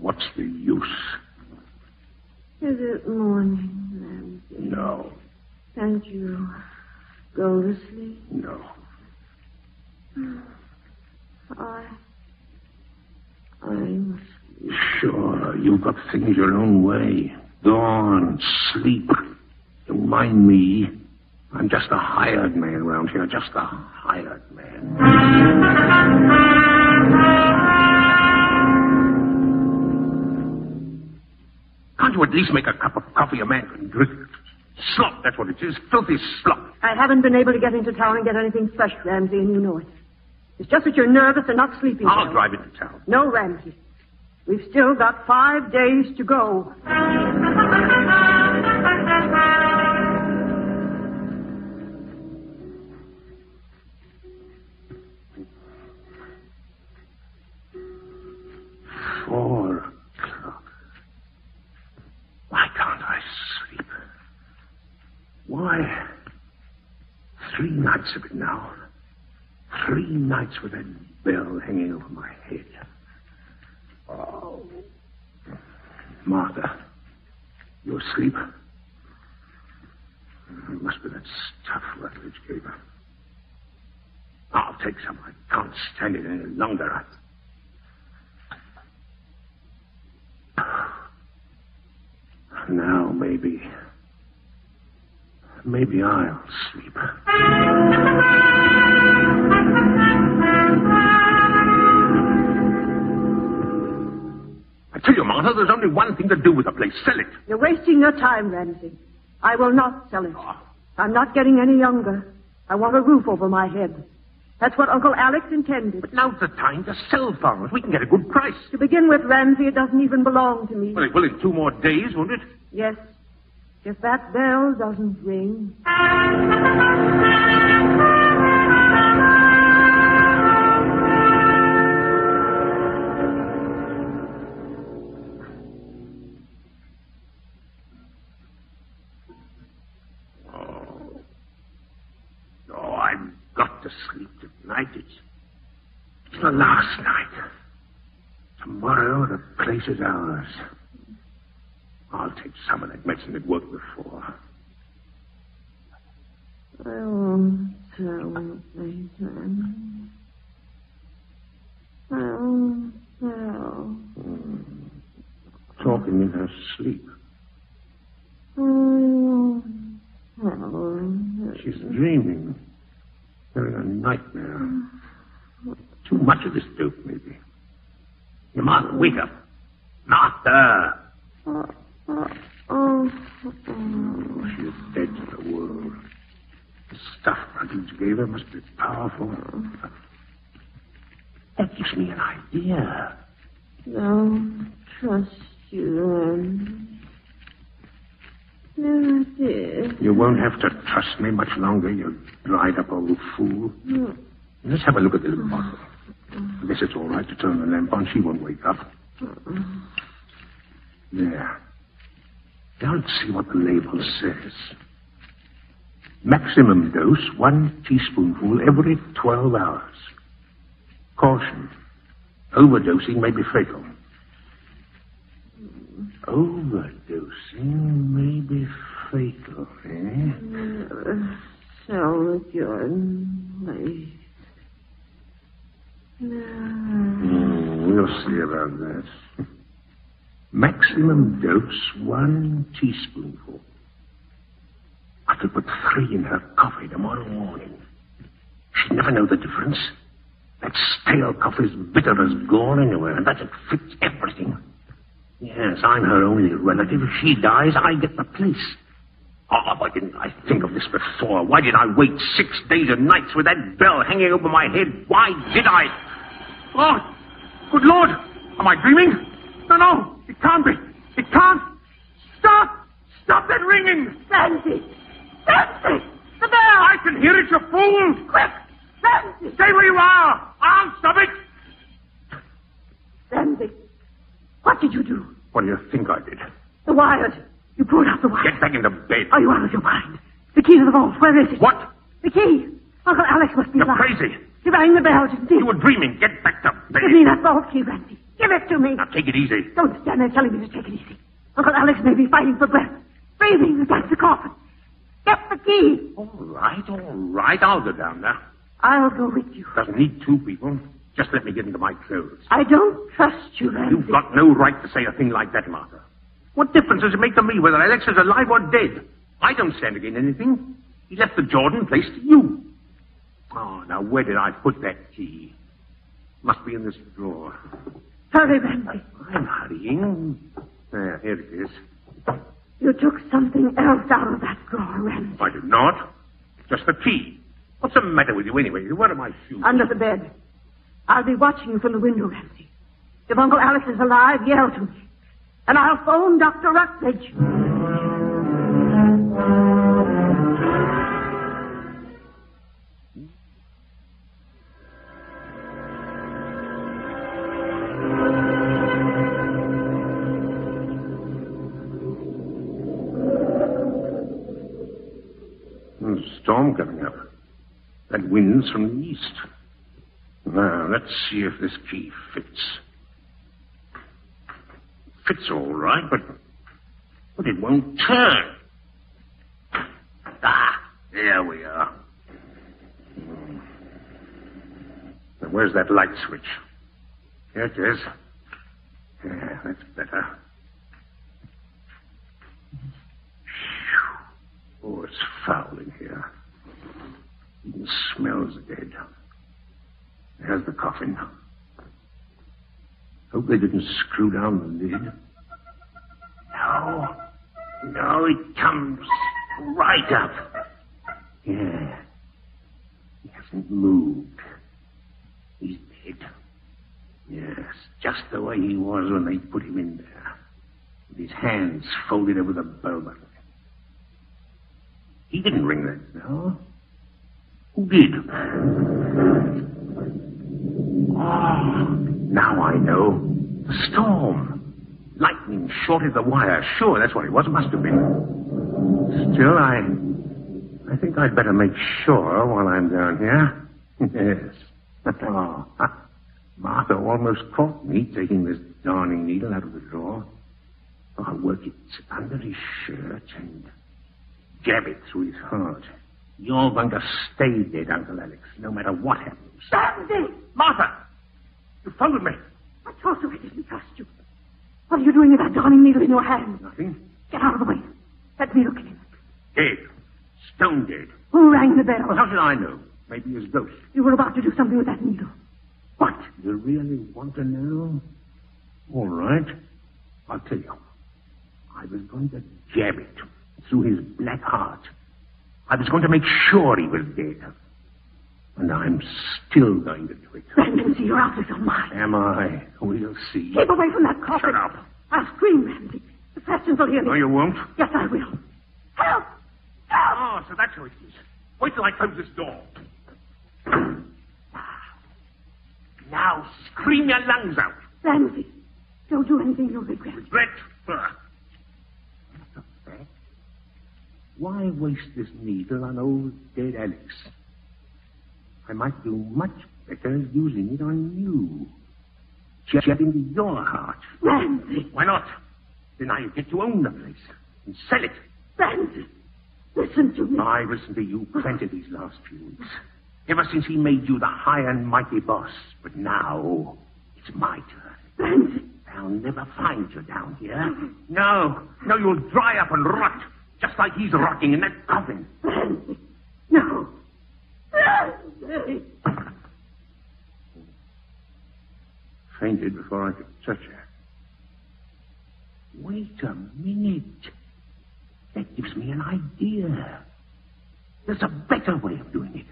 What's the use? Is it morning, Ramsey? No. Can't you go to sleep? No. I'm Sure, you've got things your own way. Go on, sleep. Don't mind me. I'm just a hired man around here, just a hired man. Can't you at least make a cup of coffee a man can drink? Slop, that's what it is. Filthy slop. I haven't been able to get into town and get anything fresh, Ramsey, and you know it. It's just that you're nervous and not sleeping well. I'll drive into town. No, Ramsey. We've still got 5 days to go. Why can't I sleep? Why? 3 nights of it now. 3 nights with that bell hanging over my head. Oh. Martha, you asleep? It must be that stuff Rutledge gave her. I'll take some. I can't stand it any longer. Now, maybe I'll sleep. I tell you, Martha, there's only one thing to do with the place. Sell it. You're wasting your time, Ramsey. I will not sell it. I'm not getting any younger. I want a roof over my head. That's what Uncle Alex intended. But now's the time to sell farms. We can get a good price. To begin with, Ramsey, it doesn't even belong to me. Well, it will in 2 more days, won't it? Yes. If that bell doesn't ring. I've got to sleep tonight. It's the last night. Tomorrow, the place is ours. I'll take some of that medicine that worked before. I won't tell anything. I won't tell. Talking in her sleep. I won't tell. She's dreaming. Having a nightmare. Too much of this dope, maybe. Your Martha, wake up. Martha! She's dead to the world. The stuff Rutledge gave her must be powerful. That gives me an idea. Don't trust you, No, dear. You won't have to trust me much longer, you dried-up old fool. No. Let's have a look at the little bottle. I guess it's all right to turn the lamp on. She won't wake up. There. Now let's see what the label says. Maximum dose, 1 teaspoonful every 12 hours. Caution. Overdosing may be fatal. Overdosing may be fatal, eh? So with your life. We'll see about that. Maximum dose, 1 teaspoonful. I could put 3 in her coffee tomorrow morning. She'd never know the difference. That stale coffee's bitter as gone anywhere, and that it fits everything. Yes, I'm her only relative. If she dies, I get the place. Oh, why didn't I think of this before? Why did I wait 6 days and nights with that bell hanging over my head? Why did I? Oh, good Lord! Am I dreaming? No, it can't be. It can't. Stop! Stop that ringing! Nancy! Nancy! The bell! I can hear it, you fool! Quick! Nancy! Stay where you are! I'll stop it! Nancy, what did you do? What do you think I did? The wires. You pulled out the wires. Get back into bed. Are you out of your mind? The key to the vault, where is it? What? The key. Uncle Alex must be You're alive. crazy. He rang the bell, didn't he? You were dreaming. Get back to bed. Give me that vault key, Randy. Give it to me. Now, take it easy. Don't stand there telling me to take it easy. Uncle Alex may be fighting for breath, breathing against the coffin. Get the key. All right. I'll go down there. I'll go with you. Doesn't need 2 people. Just let me get into my clothes. I don't trust you, Randy. You've got no right to say a thing like that, Martha. What difference does it make to me whether Alex is alive or dead? I don't stand to gain anything. He left the Jordan place to you. Oh, now where did I put that key? Must be in this drawer. Hurry, Randy. I'm hurrying. There, here it is. You took something else out of that drawer, Randy. I did not. Just the key. What's the matter with you anyway? Where are my shoes? Under the bed. I'll be watching you from the window, Ramsey. If Uncle Alex is alive, yell to me. And I'll phone Dr. Rutledge. There's a storm coming up. That wind's from the east. Now, let's see if this key fits. Fits all right, but it won't turn. Ah, there we are. Now, where's that light switch? Here it is. Yeah, that's better. Oh, it's foul in here. Even smells dead. There's the coffin. Hope they didn't screw down the lid. No, it comes right up. Yeah. He hasn't moved. He's dead. Yes, just the way he was when they put him in there. With his hands folded over the bell button. He didn't ring that bell. Who did? Oh, now I know. The storm. Lightning shorted the wire. Sure, that's what it was. It must have been. Still, I think I'd better make sure while I'm down here. Yes. Oh, Martha almost caught me taking this darning needle out of the drawer. Oh, I'll work it under his shirt and jab it through his heart. You're going to stay dead, Uncle Alex, no matter what happens. Sandy! Martha! You followed me. I told you I didn't trust you. What are you doing with that darning needle in your hand? Nothing. Get out of the way. Let me look at him. Dead. Stone dead. Who rang the bell? Well, how should I know? Maybe his ghost. You were about to do something with that needle. What? You really want to know? All right. I'll tell you. I was going to jab it through his black heart. I was going to make sure he was dead. And I'm still going to do it. Ramsey, you're out of your mind. Am I? We'll see. Keep away from that coffin. Shut up. I'll scream, Ramsey. The Prestons will hear me. No, you won't. Yes, I will. Help! Help! Oh, so that's how it is. Wait till I close this door. Now scream your lungs out. Ramsey, don't do anything you'll regret. Regret? Why waste this needle on old dead Alex? I might do much better using it on you. Get into your heart. Ramsey! Why not? Then I get to own the place and sell it. Ramsey, listen to me. I listened to you plenty these last few weeks. Ever since he made you the high and mighty boss. But now, it's my turn. Ramsey! They'll never find you down here. No, you'll dry up and rot. Just like he's rotting in that coffin. Ramsey, no. Ramsey! Fainted before I could touch her. Wait a minute. That gives me an idea. There's a better way of doing it.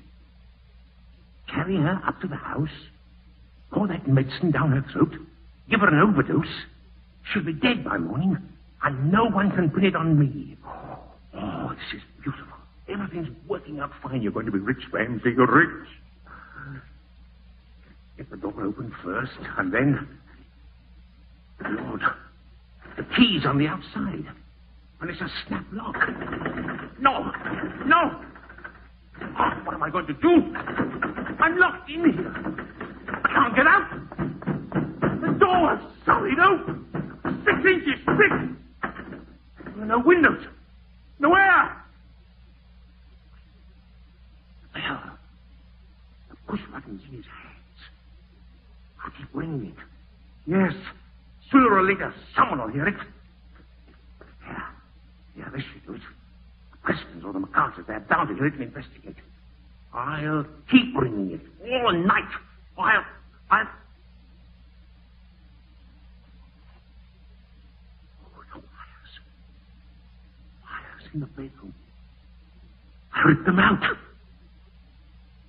Carry her up to the house, pour that medicine down her throat, give her an overdose. She'll be dead by morning, and no one can pin it on me. Oh, this is beautiful. Everything's working out fine. You're going to be rich, Ramsey. You're rich. Get the door open first, and then... Lord, the key's on the outside. And it's a snap lock. No! Oh, what am I going to do? I'm locked in here. I can't get out. The door's solid open. 6 inches thick. There are no windows. No air. Well, the push button's in his hands. I'll keep ringing it. Yes. Sooner or later, someone will hear it. Yeah, this should do it. The Prestons or the McCarters, they're bound to hear it and investigate. I'll keep ringing it all night. I'll... Oh, no, wires in the bedroom. I ripped them out.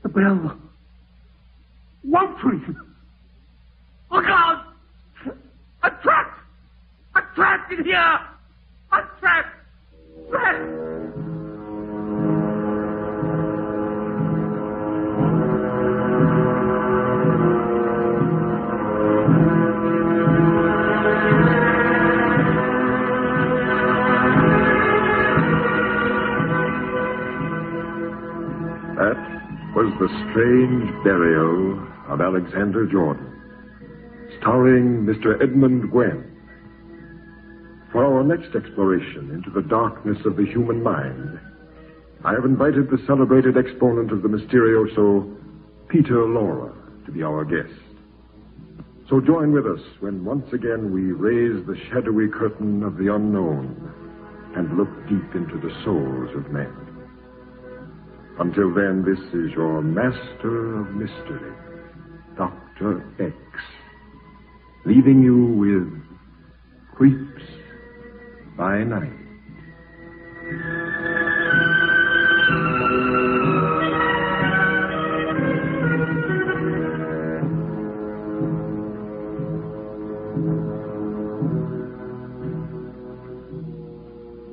The bell won't ring. Oh, God! I'm trapped! I'm trapped in here! I'm trapped! That was The Strange Burial of Alexander Jordan, starring Mr. Edmund Gwen. For our next exploration into the darkness of the human mind, I have invited the celebrated exponent of the Mysterioso, Peter Lorre, to be our guest. So join with us when once again we raise the shadowy curtain of the unknown and look deep into the souls of men. Until then, this is your master of mystery, Dr. X, leaving you with Creeps by Night.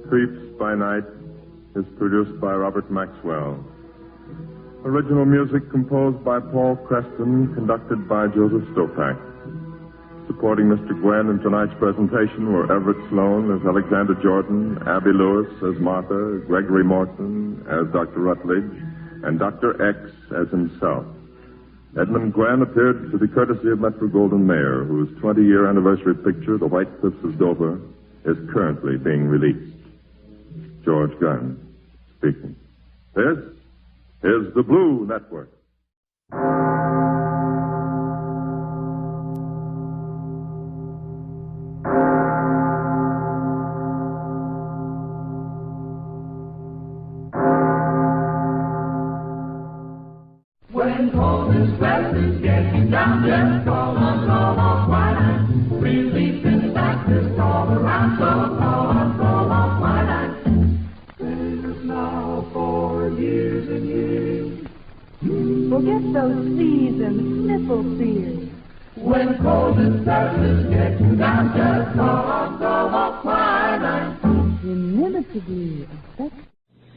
Creeps by Night is produced by Robert Maxwell. Original music composed by Paul Creston, conducted by Joseph Stopak. Supporting Mr. Gwen in tonight's presentation were Everett Sloan as Alexander Jordan, Abby Lewis as Martha, Gregory Morton as Dr. Rutledge, and Dr. X as himself. Edmund Gwen appeared to the courtesy of Metro-Goldwyn-Mayer, whose 20-year anniversary picture, The White Cliffs of Dover, is currently being released. George Gunn speaking. This is the Blue Network. When coldest weather's getting down, just call on Watchwaddle. Relief in practice all around, so call on Watchwaddle. Famous now for years and years. Forget those C's and sniffle fears. When cold and sad is getting down, just call Quinine. Inimitably effective.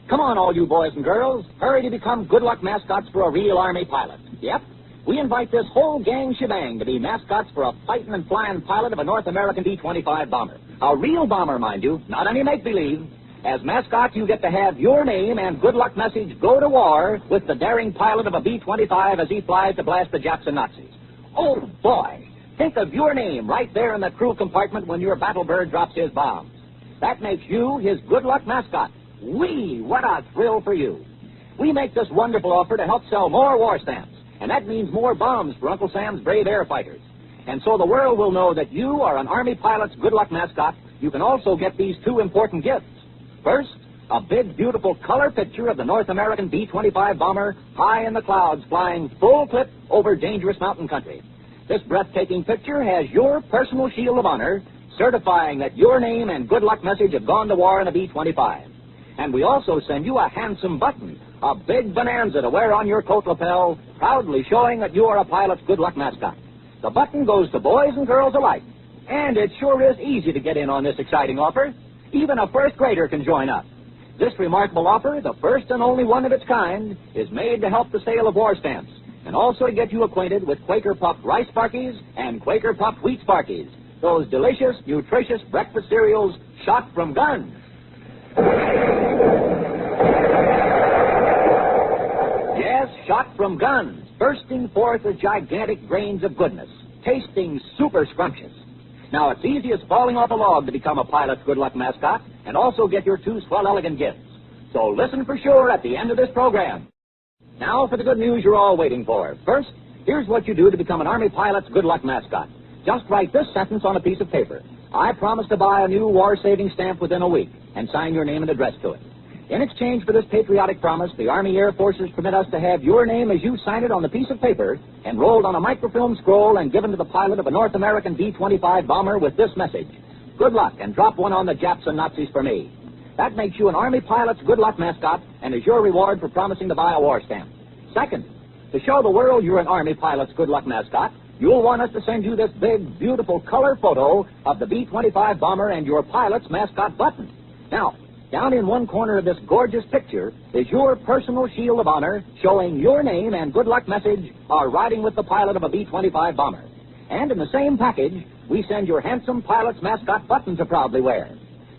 Come on, all you boys and girls. Hurry to become good luck mascots for a real Army pilot. Yep. We invite this whole gang shebang to be mascots for a fighting and flying pilot of a North American B-25 bomber. A real bomber, mind you, not any make-believe. As mascot, you get to have your name and good luck message go to war with the daring pilot of a B-25 as he flies to blast the Japs and Nazis. Oh, boy. Think of your name right there in the crew compartment when your battle bird drops his bombs. That makes you his good luck mascot. Whee! What a thrill for you. We make this wonderful offer to help sell more war stamps, and that means more bombs for Uncle Sam's brave air fighters. And so the world will know that you are an Army pilot's good luck mascot. You can also get these two important gifts. First, a big, beautiful color picture of the North American B-25 bomber high in the clouds flying full clip over dangerous mountain country. This breathtaking picture has your personal shield of honor certifying that your name and good luck message have gone to war in a B-25. And we also send you a handsome button, a big bonanza to wear on your coat lapel, proudly showing that you are a pilot's good luck mascot. The button goes to boys and girls alike, and it sure is easy to get in on this exciting offer. Even a first grader can join up. This remarkable offer, the first and only one of its kind, is made to help the sale of war stamps, and also to get you acquainted with Quaker Puffed Rice Sparkies and Quaker Puffed Wheat Sparkies, those delicious, nutritious breakfast cereals shot from guns. Yes, shot from guns, bursting forth as gigantic grains of goodness, tasting super scrumptious. Now, it's easy as falling off a log to become a pilot's good luck mascot and also get your two swell elegant gifts. So listen for sure at the end of this program. Now for the good news you're all waiting for. First, here's what you do to become an Army pilot's good luck mascot. Just write this sentence on a piece of paper. I promise to buy a new war-saving stamp within a week, and sign your name and address to it. In exchange for this patriotic promise, the Army Air Forces permit us to have your name as you sign it on the piece of paper, enrolled on a microfilm scroll and given to the pilot of a North American B-25 bomber with this message: good luck, and drop one on the Japs and Nazis for me. That makes you an Army pilot's good luck mascot and is your reward for promising to buy a war stamp. Second, to show the world you're an Army pilot's good luck mascot, you'll want us to send you this big, beautiful color photo of the B-25 bomber and your pilot's mascot button. Now, down in one corner of this gorgeous picture is your personal shield of honor showing your name and good luck message are riding with the pilot of a B-25 bomber. And in the same package, we send your handsome pilot's mascot button to proudly wear.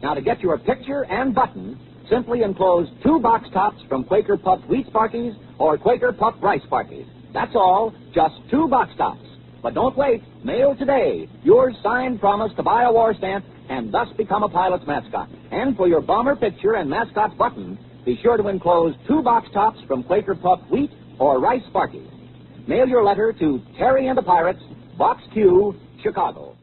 Now, to get your picture and button, simply enclose 2 box tops from Quaker Puffed Wheat Sparkies or Quaker Puffed Rice Sparkies. That's all, just 2 box tops. But don't wait. Mail today your signed promise to buy a war stamp and thus become a pilot's mascot. And for your bomber picture and mascot button, be sure to enclose 2 box tops from Quaker Puffed Wheat or Rice Sparkies. Mail your letter to Terry and the Pirates, Box Q, Chicago.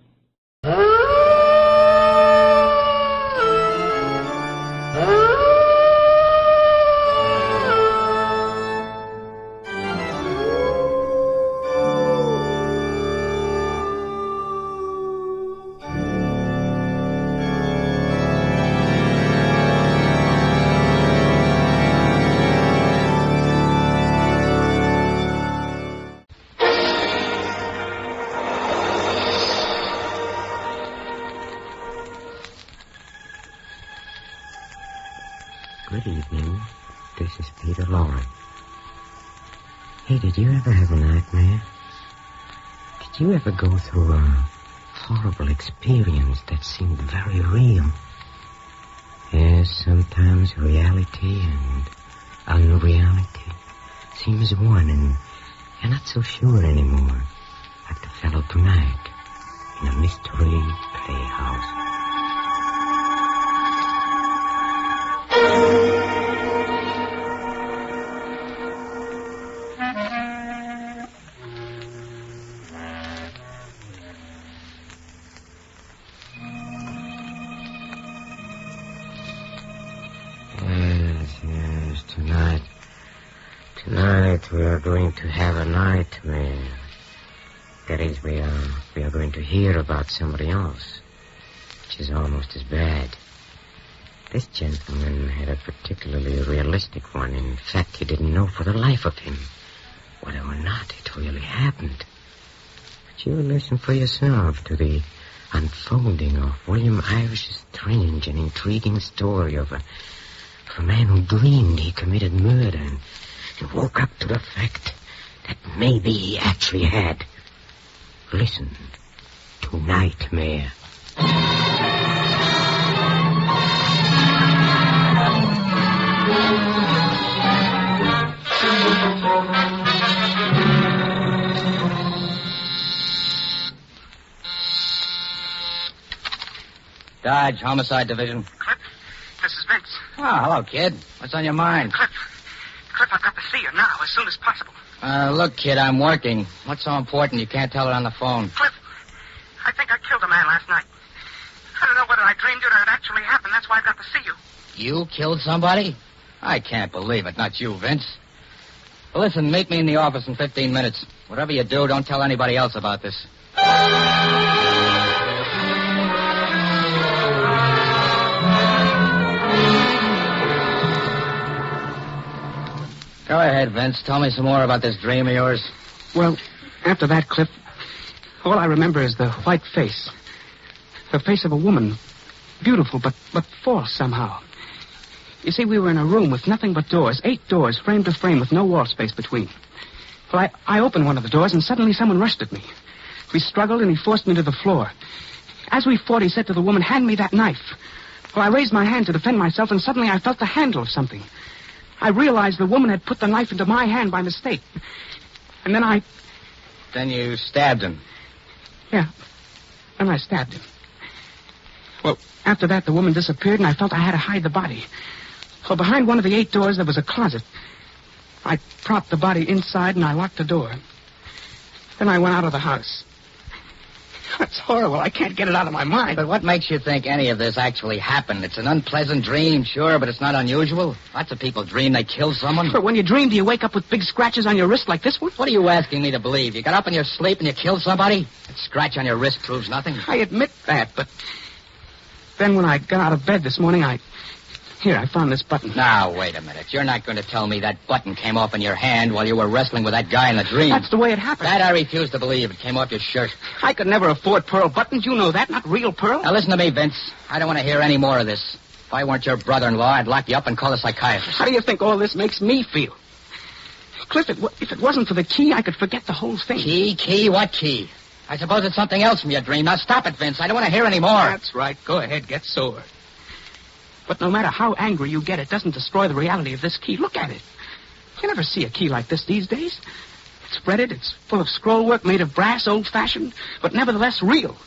Good evening. This is Peter Lorre. Hey, did you ever have a nightmare? Did you ever go through a horrible experience that seemed very real? Yes, sometimes reality and unreality seems one, and you're not so sure anymore, like the fellow tonight in a mystery playhouse. Yes, tonight we are going to have a nightmare. That is, we are going to hear about somebody else, which is almost as bad. This gentleman had a particularly realistic one. In fact, he didn't know for the life of him whether or not it really happened. But you listen for yourself to the unfolding of William Irish's strange and intriguing story of a man who dreamed he committed murder and woke up to the fact that maybe he actually had. Listen to Nightmare. Dodge, Homicide Division. Cliff, this is Vince. Oh, hello, kid. What's on your mind? Cliff, I've got to see you now, as soon as possible. Look, kid, I'm working. What's so important you can't tell it on the phone? Cliff, I think I killed a man last night. I don't know whether I dreamed it or it actually happened. That's why I've got to see you. You killed somebody? I can't believe it. Not you, Vince. Well, listen, meet me in the office in 15 minutes. Whatever you do, don't tell anybody else about this. Go ahead, Vince. Tell me some more about this dream of yours. Well, after that, Cliff, all I remember is the white face. The face of a woman. Beautiful, but false somehow. You see, we were in a room with nothing but doors. 8 doors, frame to frame, with no wall space between. Well, I opened one of the doors, and suddenly someone rushed at me. We struggled, and he forced me to the floor. As we fought, he said to the woman, "Hand me that knife." Well, I raised my hand to defend myself, and suddenly I felt the handle of something. I realized the woman had put the knife into my hand by mistake. And then Then you stabbed him. Yeah. Then I stabbed him. Well, after that, the woman disappeared, and I felt I had to hide the body. So behind one of the 8 doors, there was a closet. I propped the body inside, and I locked the door. Then I went out of the house. That's horrible. I can't get it out of my mind. But what makes you think any of this actually happened? It's an unpleasant dream, sure, but it's not unusual. Lots of people dream they kill someone. But when you dream, do you wake up with big scratches on your wrist like this one? What are you asking me to believe? You got up in your sleep and you killed somebody? That scratch on your wrist proves nothing. I admit that, but then when I got out of bed this morning, I found this button. Now, wait a minute. You're not going to tell me that button came off in your hand while you were wrestling with that guy in the dream. That's the way it happened. That I refuse to believe. It came off your shirt. I could never afford pearl buttons. You know that. Not real pearl. Now, listen to me, Vince. I don't want to hear any more of this. If I weren't your brother-in-law, I'd lock you up and call a psychiatrist. How do you think all this makes me feel? Cliff, if it wasn't for the key, I could forget the whole thing. Key? What key? I suppose it's something else from your dream. Now, stop it, Vince. I don't want to hear any more. That's right. Go ahead. Get sore. But no matter how angry you get, it doesn't destroy the reality of this key. Look at it. You never see a key like this these days. It's fretted, it's full of scrollwork made of brass, old-fashioned, but nevertheless real.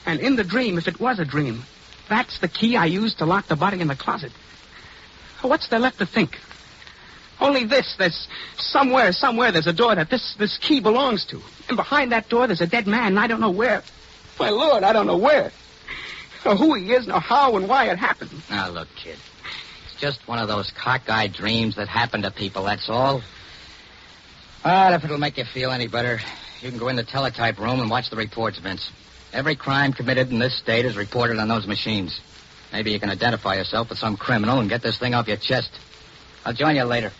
And in the dream, if it was a dream, that's the key I used to lock the body in the closet. What's there left to think? Only this. There's somewhere there's a door that this key belongs to. And behind that door, there's a dead man, and I don't know where. My Lord, I don't know where. Or who he is, nor how and why it happened. Now, look, kid. It's just one of those cockeyed dreams that happen to people, that's all. Well, if it'll make you feel any better, you can go in the teletype room and watch the reports, Vince. Every crime committed in this state is reported on those machines. Maybe you can identify yourself with some criminal and get this thing off your chest. I'll join you later.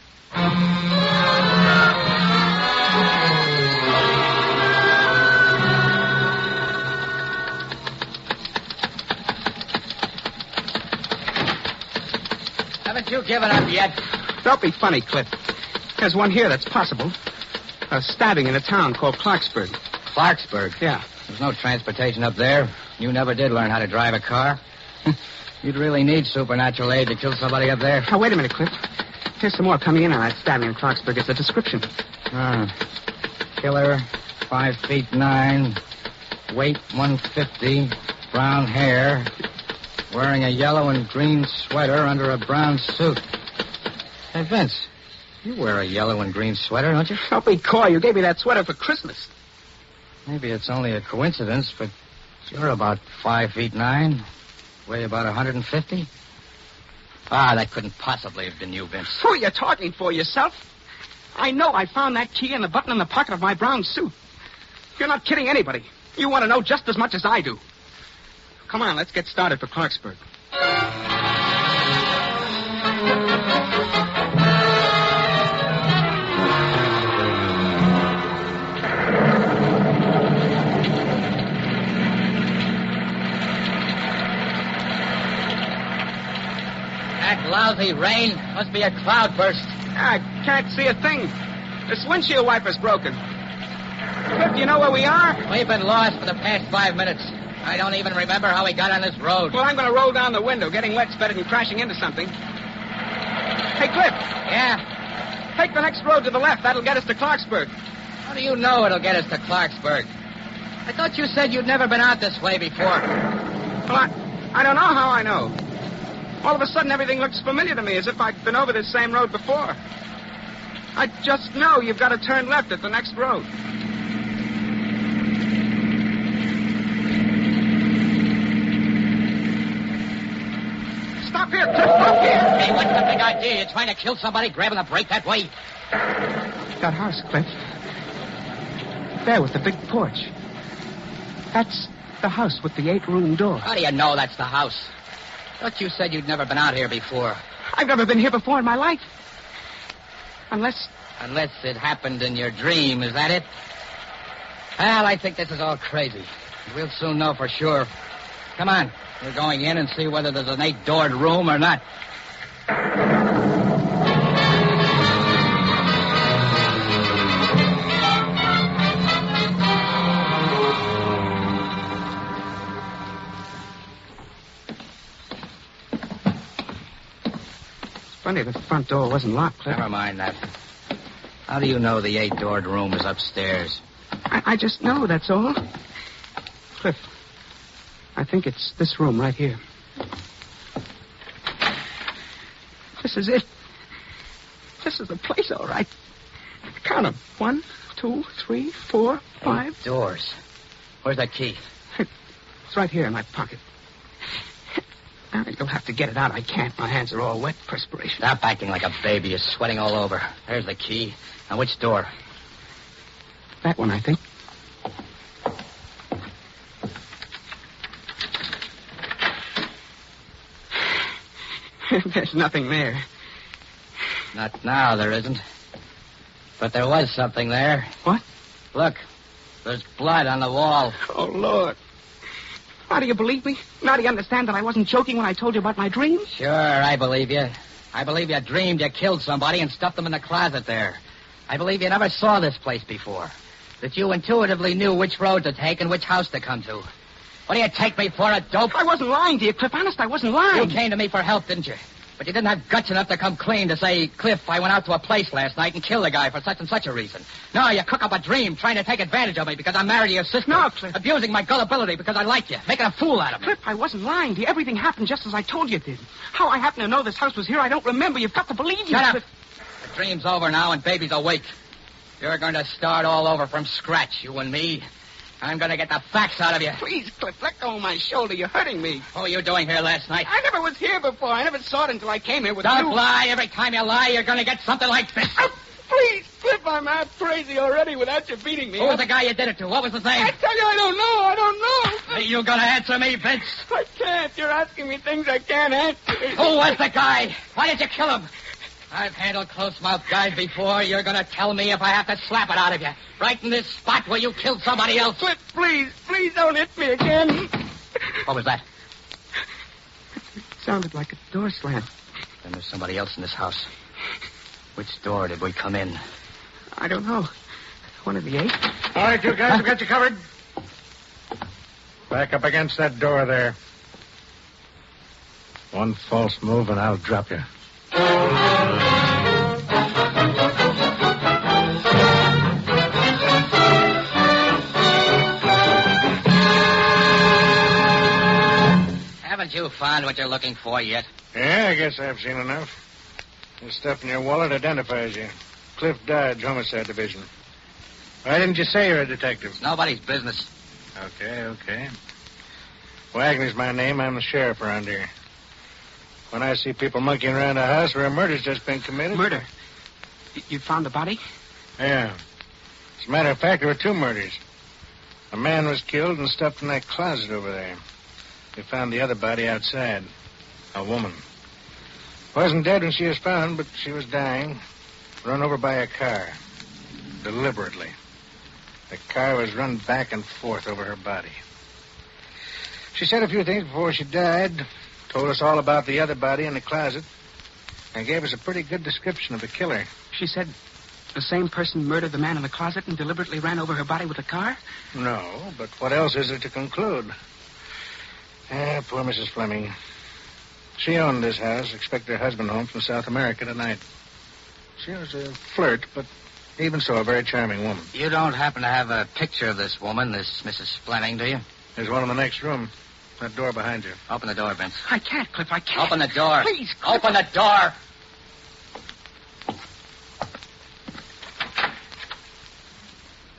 Haven't you given up yet? Don't be funny, Cliff. There's one here that's possible. A stabbing in a town called Clarksburg. Clarksburg? Yeah. There's no transportation up there. You never did learn how to drive a car. You'd really need supernatural aid to kill somebody up there. Now, wait a minute, Cliff. Here's some more coming in on that stabbing in Clarksburg. It's a description. Killer, 5'9", weight 150, brown hair, wearing a yellow and green sweater under a brown suit. Hey, Vince, you wear a yellow and green sweater, don't you? Don't be coy. You gave me that sweater for Christmas. Maybe it's only a coincidence, but you're about 5'9", weigh about 150. That couldn't possibly have been you, Vince. Who are you talking for, yourself? I know I found that key and the button in the pocket of my brown suit. You're not kidding anybody. You want to know just as much as I do. Come on, let's get started for Clarksburg. lousy rain. Must be a cloudburst. I can't see a thing. This windshield wiper's broken. Cliff, do you know where we are? We've been lost for the past 5 minutes. I don't even remember how we got on this road. Well, I'm going to roll down the window. Getting wet's better than crashing into something. Hey, Cliff. Yeah? Take the next road to the left. That'll get us to Clarksburg. How do you know it'll get us to Clarksburg? I thought you said you'd never been out this way before. Well, I don't know how I know. All of a sudden, everything looks familiar to me, as if I'd been over this same road before. I just know you've got to turn left at the next road. Stop here, Cliff, stop here! Hey, what's the big idea? You're trying to kill somebody grabbing a brake that way? That house, Cliff. There with the big porch. That's the house with the 8-room door. How do you know that's the house? Thought you said you'd never been out here before. I've never been here before in my life. Unless it happened in your dream, is that it? Well, I think this is all crazy. We'll soon know for sure. Come on. We're going in and see whether there's an 8-doored room or not. Funny, the front door wasn't locked, Cliff. Never mind that. How do you know the 8-doored room is upstairs? I just know, that's all. Cliff, I think it's this room right here. This is it. This is the place, all right. Count them. 1, 2, 3, 4, 5. 8 doors. Where's that key? It's right here in my pocket. Now, you'll have to get it out. I can't. My hands are all wet, perspiration. Stop acting like a baby. You're sweating all over. There's the key. Now, which door? That one, I think. There's nothing there. Not now, there isn't. But there was something there. What? Look. There's blood on the wall. Oh, Lord. Now, do you believe me? Now do you understand that I wasn't joking when I told you about my dream? Sure, I believe you. I believe you dreamed you killed somebody and stuffed them in the closet there. I believe you never saw this place before. That you intuitively knew which road to take and which house to come to. What do you take me for, a dope? I wasn't lying to you, Cliff. Honest, I wasn't lying. You came to me for help, didn't you? But you didn't have guts enough to come clean to say, Cliff, I went out to a place last night and killed a guy for such and such a reason. No, you cook up a dream trying to take advantage of me because I'm married to your sister. No, Cliff. Abusing my gullibility because I like you. Making a fool out of me. Cliff, I wasn't lying to you. Everything happened just as I told you it did. How I happen to know this house was here, I don't remember. You've got to believe me. Shut up. Cliff. The dream's over now and baby's awake. You're going to start all over from scratch, you and me. I'm going to get the facts out of you. Please, Cliff, let go of my shoulder. You're hurting me. What were you doing here last night? I never was here before. I never saw it until I came here with Don't you. lie. Every time you lie, you're going to get something like this. Oh, please, Cliff, I'm half crazy already without you beating me. Who was the guy you did it to? What was his name? I tell you, I don't know. I don't know. Hey, you going to answer me, Vince? I can't. You're asking me things I can't answer. Who was the guy? Why did you kill him? I've handled close-mouthed guys before. You're going to tell me if I have to slap it out of you. Right in this spot where you killed somebody else. Cliff, please don't hit me again. What was that? It sounded like a door slam. Then there's somebody else in this house. Which door did we come in? I don't know. One of the 8. All right, you guys, I've got you covered. Back up against that door there. One false move and I'll drop you. Haven't you found what you're looking for yet? Yeah, I guess I've seen enough. The stuff in your wallet identifies you. Cliff Dodge, Homicide Division. Why didn't you say you're a detective? It's nobody's business. Okay. Wagner's my name. I'm the sheriff around here. When I see people monkeying around a house where a murder's just been committed... Murder? You found the body? Yeah. As a matter of fact, there were 2 murders. A man was killed and stuffed in that closet over there. They found the other body outside. A woman. Wasn't dead when she was found, but she was dying. Run over by a car. Deliberately. The car was run back and forth over her body. She said a few things before she died. Told us all about the other body in the closet. They gave us a pretty good description of the killer. She said the same person murdered the man in the closet and deliberately ran over her body with a car? No, but what else is there to conclude? Poor Mrs. Fleming. She owned this house, expected her husband home from South America tonight. She was a flirt, but even so, a very charming woman. You don't happen to have a picture of this woman, this Mrs. Fleming, do you? There's one in the next room. That door behind you. Open the door, Vince. I can't, Cliff, I can't. Open the door. Please, Cliff. Open the door.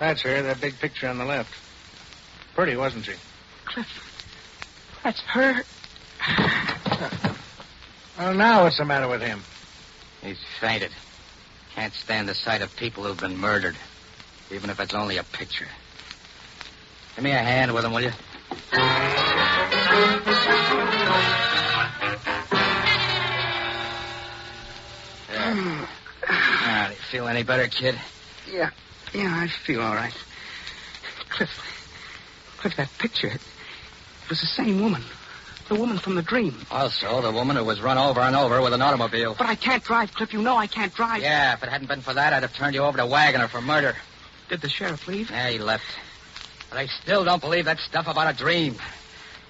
That's her, that big picture on the left. Pretty, wasn't she? Cliff, that's her. Well, now what's the matter with him? He's fainted. Can't stand the sight of people who've been murdered, even if it's only a picture. Give me a hand with him, will you? There. Now, do you feel any better, kid? Yeah, I feel all right. Cliff, that picture, it was the same woman. The woman from the dream. Also, the woman who was run over and over with an automobile. But I can't drive, Cliff. You know I can't drive. Yeah, if it hadn't been for that, I'd have turned you over to Wagner for murder. Did the sheriff leave? Yeah, he left. But I still don't believe that stuff about a dream.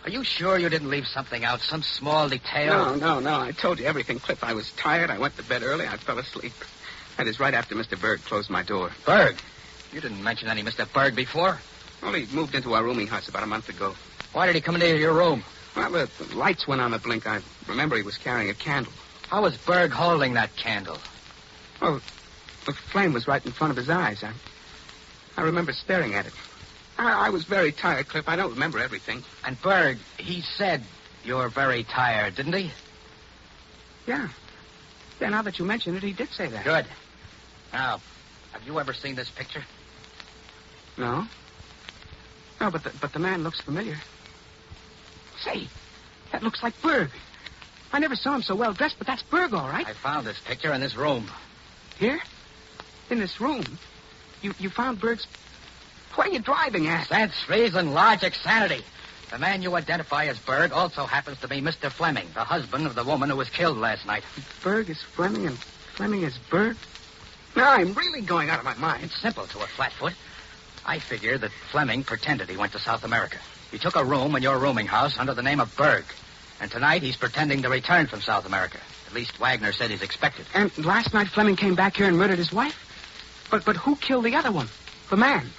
Are you sure you didn't leave something out, some small detail? No. I told you everything, Cliff. I was tired. I went to bed early. I fell asleep. That is right after Mr. Berg closed my door. Berg? You didn't mention any Mr. Berg before. Well, he moved into our rooming house about a month ago. Why did he come into your room? Well, the lights went on a blink. I remember he was carrying a candle. How was Berg holding that candle? Well, the flame was right in front of his eyes. I remember staring at it. I was very tired, Cliff. I don't remember everything. And Berg, he said you're very tired, didn't he? Yeah. Yeah, now that you mention it, he did say that. Good. Now, have you ever seen this picture? No. No, but the man looks familiar. Say, that looks like Berg. I never saw him so well dressed, but that's Berg, all right. I found this picture in this room. Here? In this room? You found Berg's... What are you driving at? Sense, reason, logic, sanity. The man you identify as Berg also happens to be Mr. Fleming, the husband of the woman who was killed last night. Berg is Fleming and Fleming is Berg? Now, I'm really going out of my mind. It's simple to a flatfoot. I figure that Fleming pretended he went to South America. He took a room in your rooming house under the name of Berg. And tonight he's pretending to return from South America. At least Wagner said he's expected. And last night Fleming came back here and murdered his wife? But who killed the other one? The man?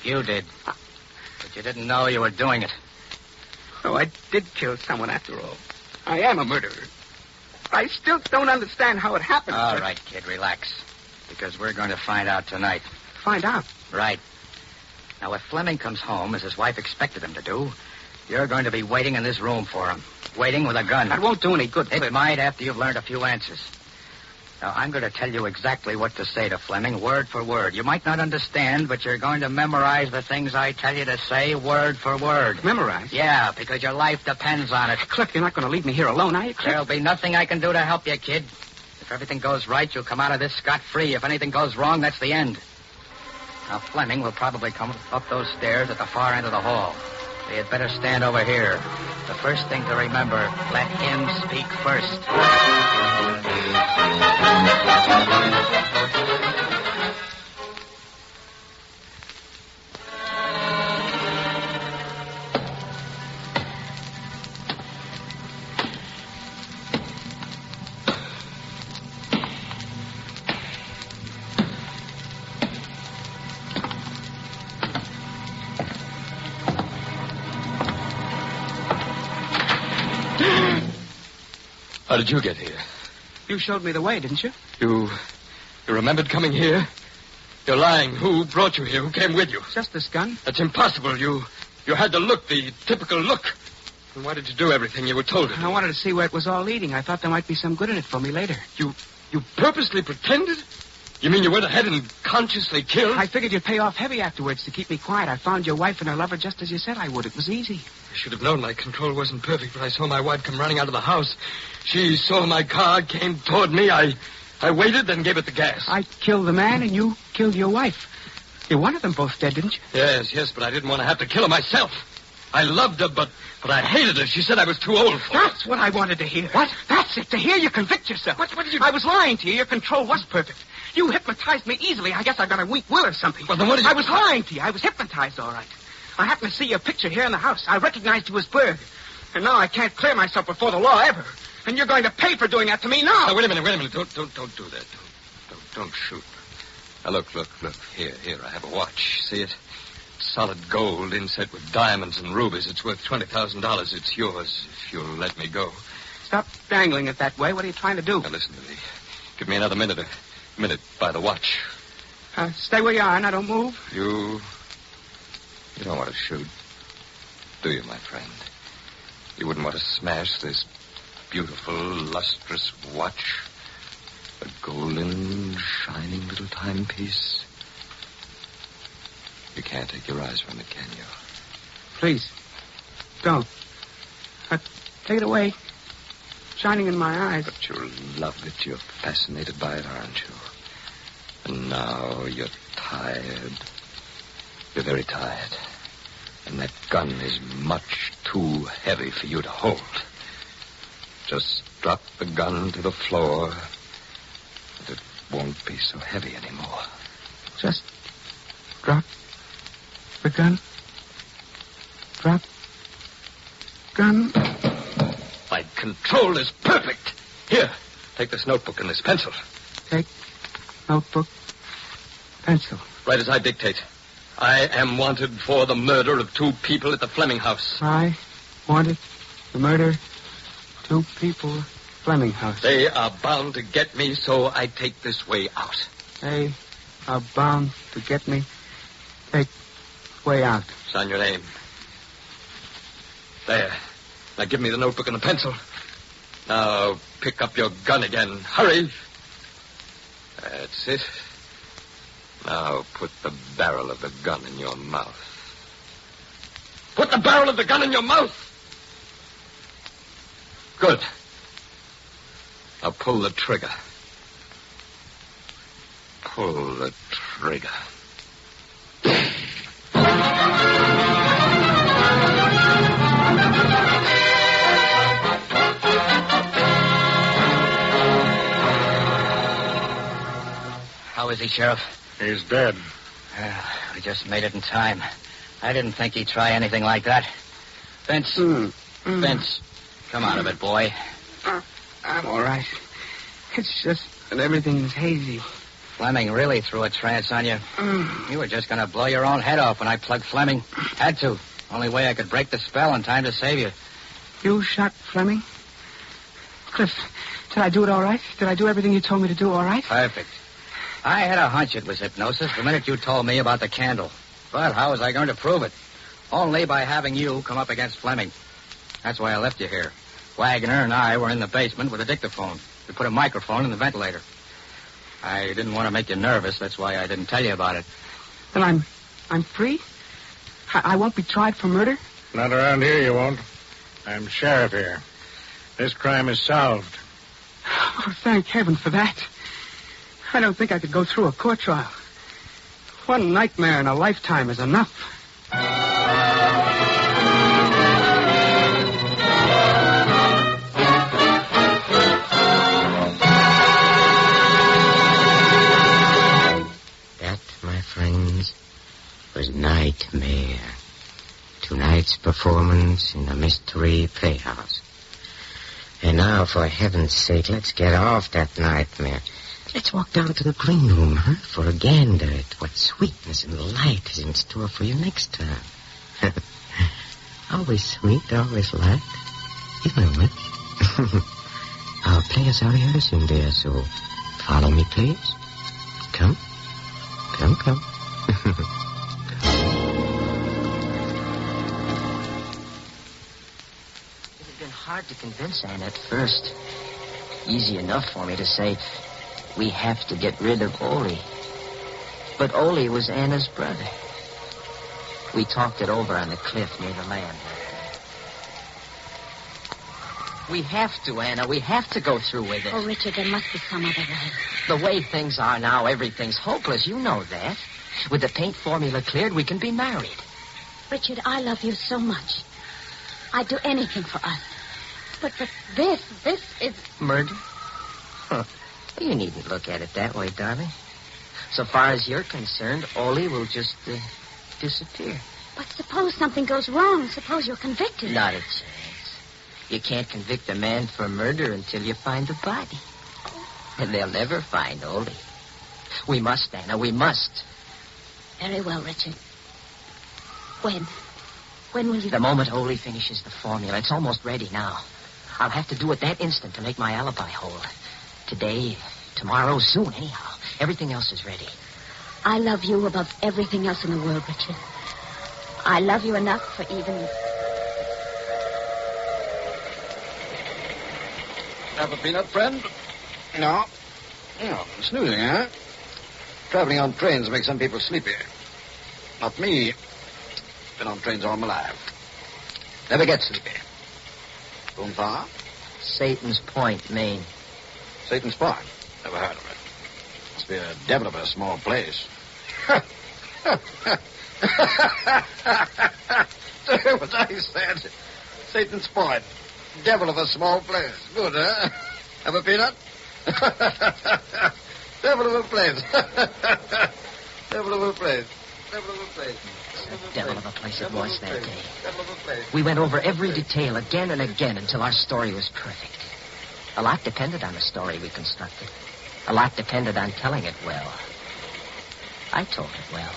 You did. But you didn't know you were doing it. Oh, I did kill someone after all. I am a murderer. I still don't understand how it happened. All right, kid, relax. Because we're going to find out tonight. Find out? Right. Now, if Fleming comes home, as his wife expected him to do, you're going to be waiting in this room for him. Waiting with a gun. That won't do any good. It might after you've learned a few answers. Now, I'm going to tell you exactly what to say to Fleming, word for word. You might not understand, but you're going to memorize the things I tell you to say, word for word. Memorize? Yeah, because your life depends on it. Cliff, you're not going to leave me here alone, are you, Cliff? There'll be nothing I can do to help you, kid. If everything goes right, you'll come out of this scot-free. If anything goes wrong, that's the end. Now, Fleming will probably come up those stairs at the far end of the hall. So you'd better stand over here. The first thing to remember, let him speak first. How did you get here? You showed me the way, didn't you? You remembered coming here? You're lying. Who brought you here? Who came with you? Just this gun. That's impossible. You had the look, the typical look. And why did you do everything you were told to do? I wanted to see where it was all leading. I thought there might be some good in it for me later. You purposely pretended? You mean you went ahead and consciously killed? I figured you'd pay off heavy afterwards to keep me quiet. I found your wife and her lover just as you said I would. It was easy. I should have known my control wasn't perfect when I saw my wife come running out of the house. She saw my car, came toward me. I waited, then gave it the gas. I killed the man and you killed your wife. You wanted them both dead, didn't you? Yes, but I didn't want to have to kill her myself. I loved her, but I hated her. She said I was too old for her. That's what I wanted to hear. What? That's it, to hear you convict yourself. What did you... I was lying to you. Your control was perfect. You hypnotized me easily. I guess I've got a weak will or something. Well, then what did you... I was lying to you. I was hypnotized, all right. I happened to see your picture here in the house. I recognized you as Berg. And now I can't clear myself before the law ever. And you're going to pay for doing that to me now. Now, wait a minute. Don't do that. Don't shoot. Now, look. Here, I have a watch. See it? Solid gold inset with diamonds and rubies. It's worth $20,000. It's yours if you'll let me go. Stop dangling it that way. What are you trying to do? Now, listen to me. Give me another minute. A minute by the watch. Stay where you are. Now, don't move. You don't want to shoot, do you, my friend? You wouldn't want to smash this beautiful, lustrous watch? A golden, shining little timepiece? You can't take your eyes from it, can you? Please, don't. Take it away. Shining in my eyes. But you love it. You're fascinated by it, aren't you? And now you're tired. You're very tired. And that gun is much too heavy for you to hold. Just drop the gun to the floor, and it won't be so heavy anymore. Just drop the gun. Drop gun. My control is perfect. Here, take this notebook and this pencil. Take notebook, pencil. Right as I dictate. I am wanted for the murder of 2 people at the Fleming house. I wanted to murder 2 people at Fleming house. They are bound to get me, so I take this way out. They are bound to get me. Take way out. Sign your name. There. Now give me the notebook and the pencil. Now pick up your gun again. Hurry. That's it. Now put the barrel of the gun in your mouth. Put the barrel of the gun in your mouth. Good. Now pull the trigger. Pull the trigger. How is he, Sheriff? He's dead. We just made it in time. I didn't think he'd try anything like that. Vince. Vince, come out of it, boy. I'm all right. It's just that everything's hazy. Fleming really threw a trance on you. You were just going to blow your own head off when I plugged Fleming. Had to. Only way I could break the spell in time to save you. You shot Fleming? Cliff, did I do it all right? Did I do everything you told me to do all right? Perfect. I had a hunch it was hypnosis the minute you told me about the candle. But how was I going to prove it? Only by having you come up against Fleming. That's why I left you here. Wagner and I were in the basement with a dictaphone. We put a microphone in the ventilator. I didn't want to make you nervous. That's why I didn't tell you about it. Then I'm free? I won't be tried for murder? Not around here, you won't. I'm sheriff here. This crime is solved. Oh, thank heaven for that. I don't think I could go through a court trial. One nightmare in a lifetime is enough. That, my friends, was Nightmare. Tonight's performance in the Mystery Playhouse. And now, for heaven's sake, let's get off that nightmare. Let's walk down to the green room, huh? For a gander at what sweetness and light is in store for you next time. Always sweet, always light. You know it. Our players are rehearsing there, so follow me, please. Come. Come. It had been hard to convince Anne at first. Easy enough for me to say, we have to get rid of Ole. But Ole was Anna's brother. We talked it over on the cliff near the land. We have to, Anna. We have to go through with it. Oh, Richard, there must be some other way. The way things are now, everything's hopeless. You know that. With the paint formula cleared, we can be married. Richard, I love you so much. I'd do anything for us. But this is... Murder? Huh. You needn't look at it that way, darling. So far as you're concerned, Ole will just disappear. But suppose something goes wrong. Suppose you're convicted. Not a chance. You can't convict a man for murder until you find the body. And they'll never find Ole. We must, Anna, we must. Very well, Richard. When? When will you... The moment Ole finishes the formula. It's almost ready now. I'll have to do it that instant to make my alibi whole. Today, tomorrow, soon, anyhow. Everything else is ready. I love you above everything else in the world, Richard. I love you enough for even... Have a peanut, friend? No. No, snoozing, huh? Traveling on trains makes some people sleepy. Not me. Been on trains all my life. Never get sleepy. Going far? Satan's Point, Maine. Satan's Point? Never heard of it. Must be a devil of a small place. What I said. Satan's Point. Devil of a small place. Good, huh? Have a peanut? Devil of a place. Devil of a place. Devil of a place. Devil of a place it was that day. We went over every detail again and again until our story was perfect. A lot depended on the story we constructed. A lot depended on telling it well. I told it well.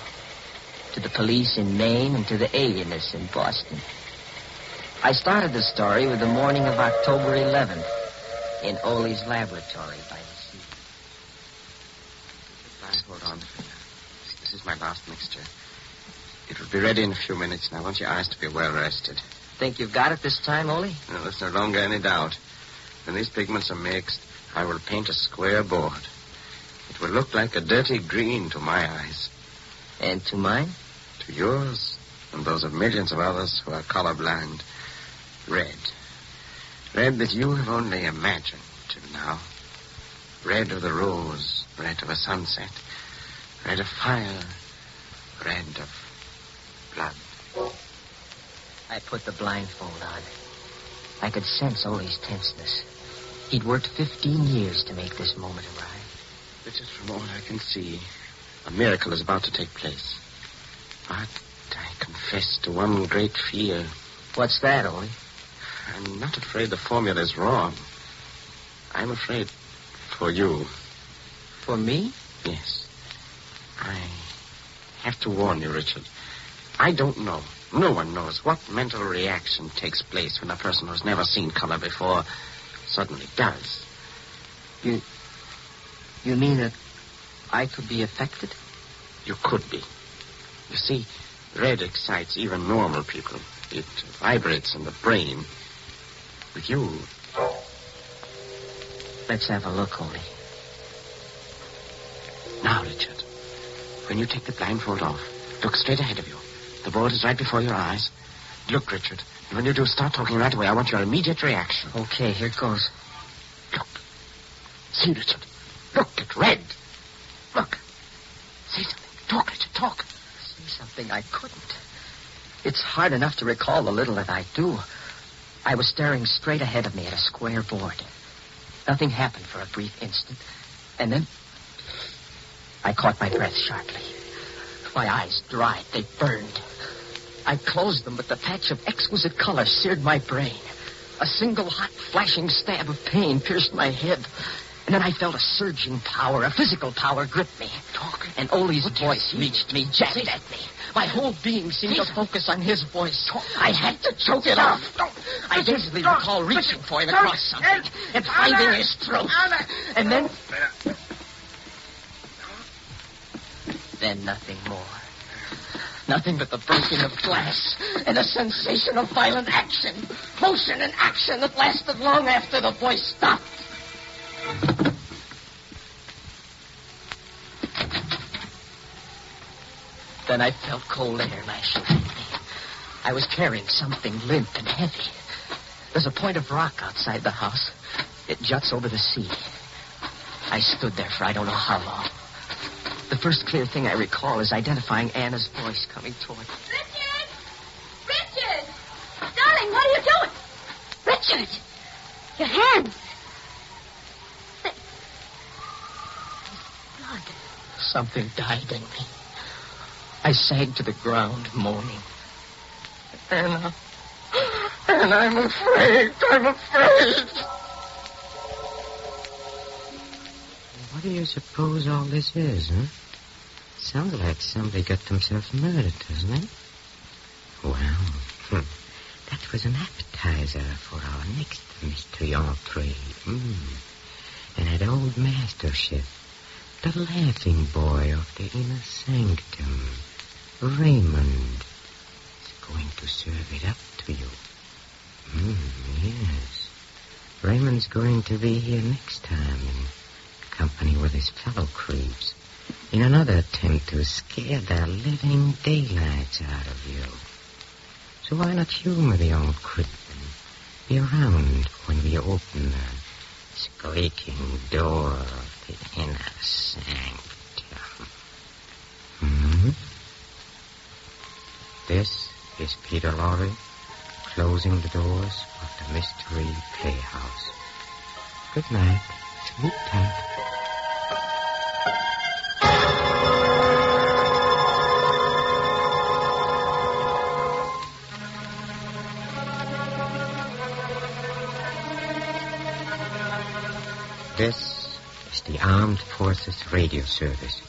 To the police in Maine and to the alienists in Boston. I started the story with the morning of October 11th in Ole's laboratory by the sea. Hold on. This is my last mixture. It will be ready in a few minutes. Now, I want your eyes to be well rested. Think you've got it this time, Ole? No, there's no longer any doubt. When these pigments are mixed, I will paint a square board. It will look like a dirty green to my eyes. And to mine? To yours and those of millions of others who are colorblind. Red. Red that you have only imagined till now. Red of the rose, red of a sunset, red of fire, red of blood. I put the blindfold on. I could sense Ole's tenseness. He'd worked 15 years to make this moment arrive. But just from all I can see, a miracle is about to take place. But I confess to one great fear. What's that, Ole? I'm not afraid the formula is wrong. I'm afraid for you. For me? Yes. I have to warn you, Richard. I don't know. No one knows what mental reaction takes place when a person who's never seen color before suddenly does. You mean that I could be affected? You could be. You see, red excites even normal people. It vibrates in the brain. With you... Let's have a look, Ole. Now, Richard, when you take the blindfold off, look straight ahead of you. The board is right before your eyes. Look, Richard, and when you do, start talking right away. I want your immediate reaction. Okay, here goes. Look. See, Richard. Look at red. Look. Say something. Talk, Richard, talk. Say something I couldn't. It's hard enough to recall the little that I do. I was staring straight ahead of me at a square board. Nothing happened for a brief instant. And then I caught my breath sharply. My eyes dried. They burned. I closed them, but the patch of exquisite color seared my brain. A single hot, flashing stab of pain pierced my head. And then I felt a surging power, a physical power grip me. Talk. And Ole's voice reached me, jabbed at me. My whole being seemed to focus on his voice. I had to choke it off. I dazedly recall reaching for him across something and finding his throat. And then nothing more. Nothing but the breaking of glass and a sensation of violent action. Motion and action that lasted long after the voice stopped. Then I felt cold air lashing at me. I was carrying something limp and heavy. There's a point of rock outside the house. It juts over the sea. I stood there for I don't know how long. The first clear thing I recall is identifying Anna's voice coming toward me. Richard! Richard! Your hands! Blood. Something died in me. I sank to the ground, moaning. And I'm afraid. I'm afraid. What do you suppose all this is, huh? Sounds like somebody got themselves murdered, doesn't it? Well, that was an appetizer for our next mystery entree. And that old master chef, the laughing boy of the inner sanctum, Raymond, is going to serve it up to you. Yes. Raymond's going to be here next time in company with his fellow creeps in another attempt to scare the living daylights out of you. So why not humor the old creep and be around when we open the squeaking door of the inner sanctum? This is Peter Lorre, closing the doors of the Mystery Playhouse. Good night. Sleep tight. This is the Armed Forces Radio Service.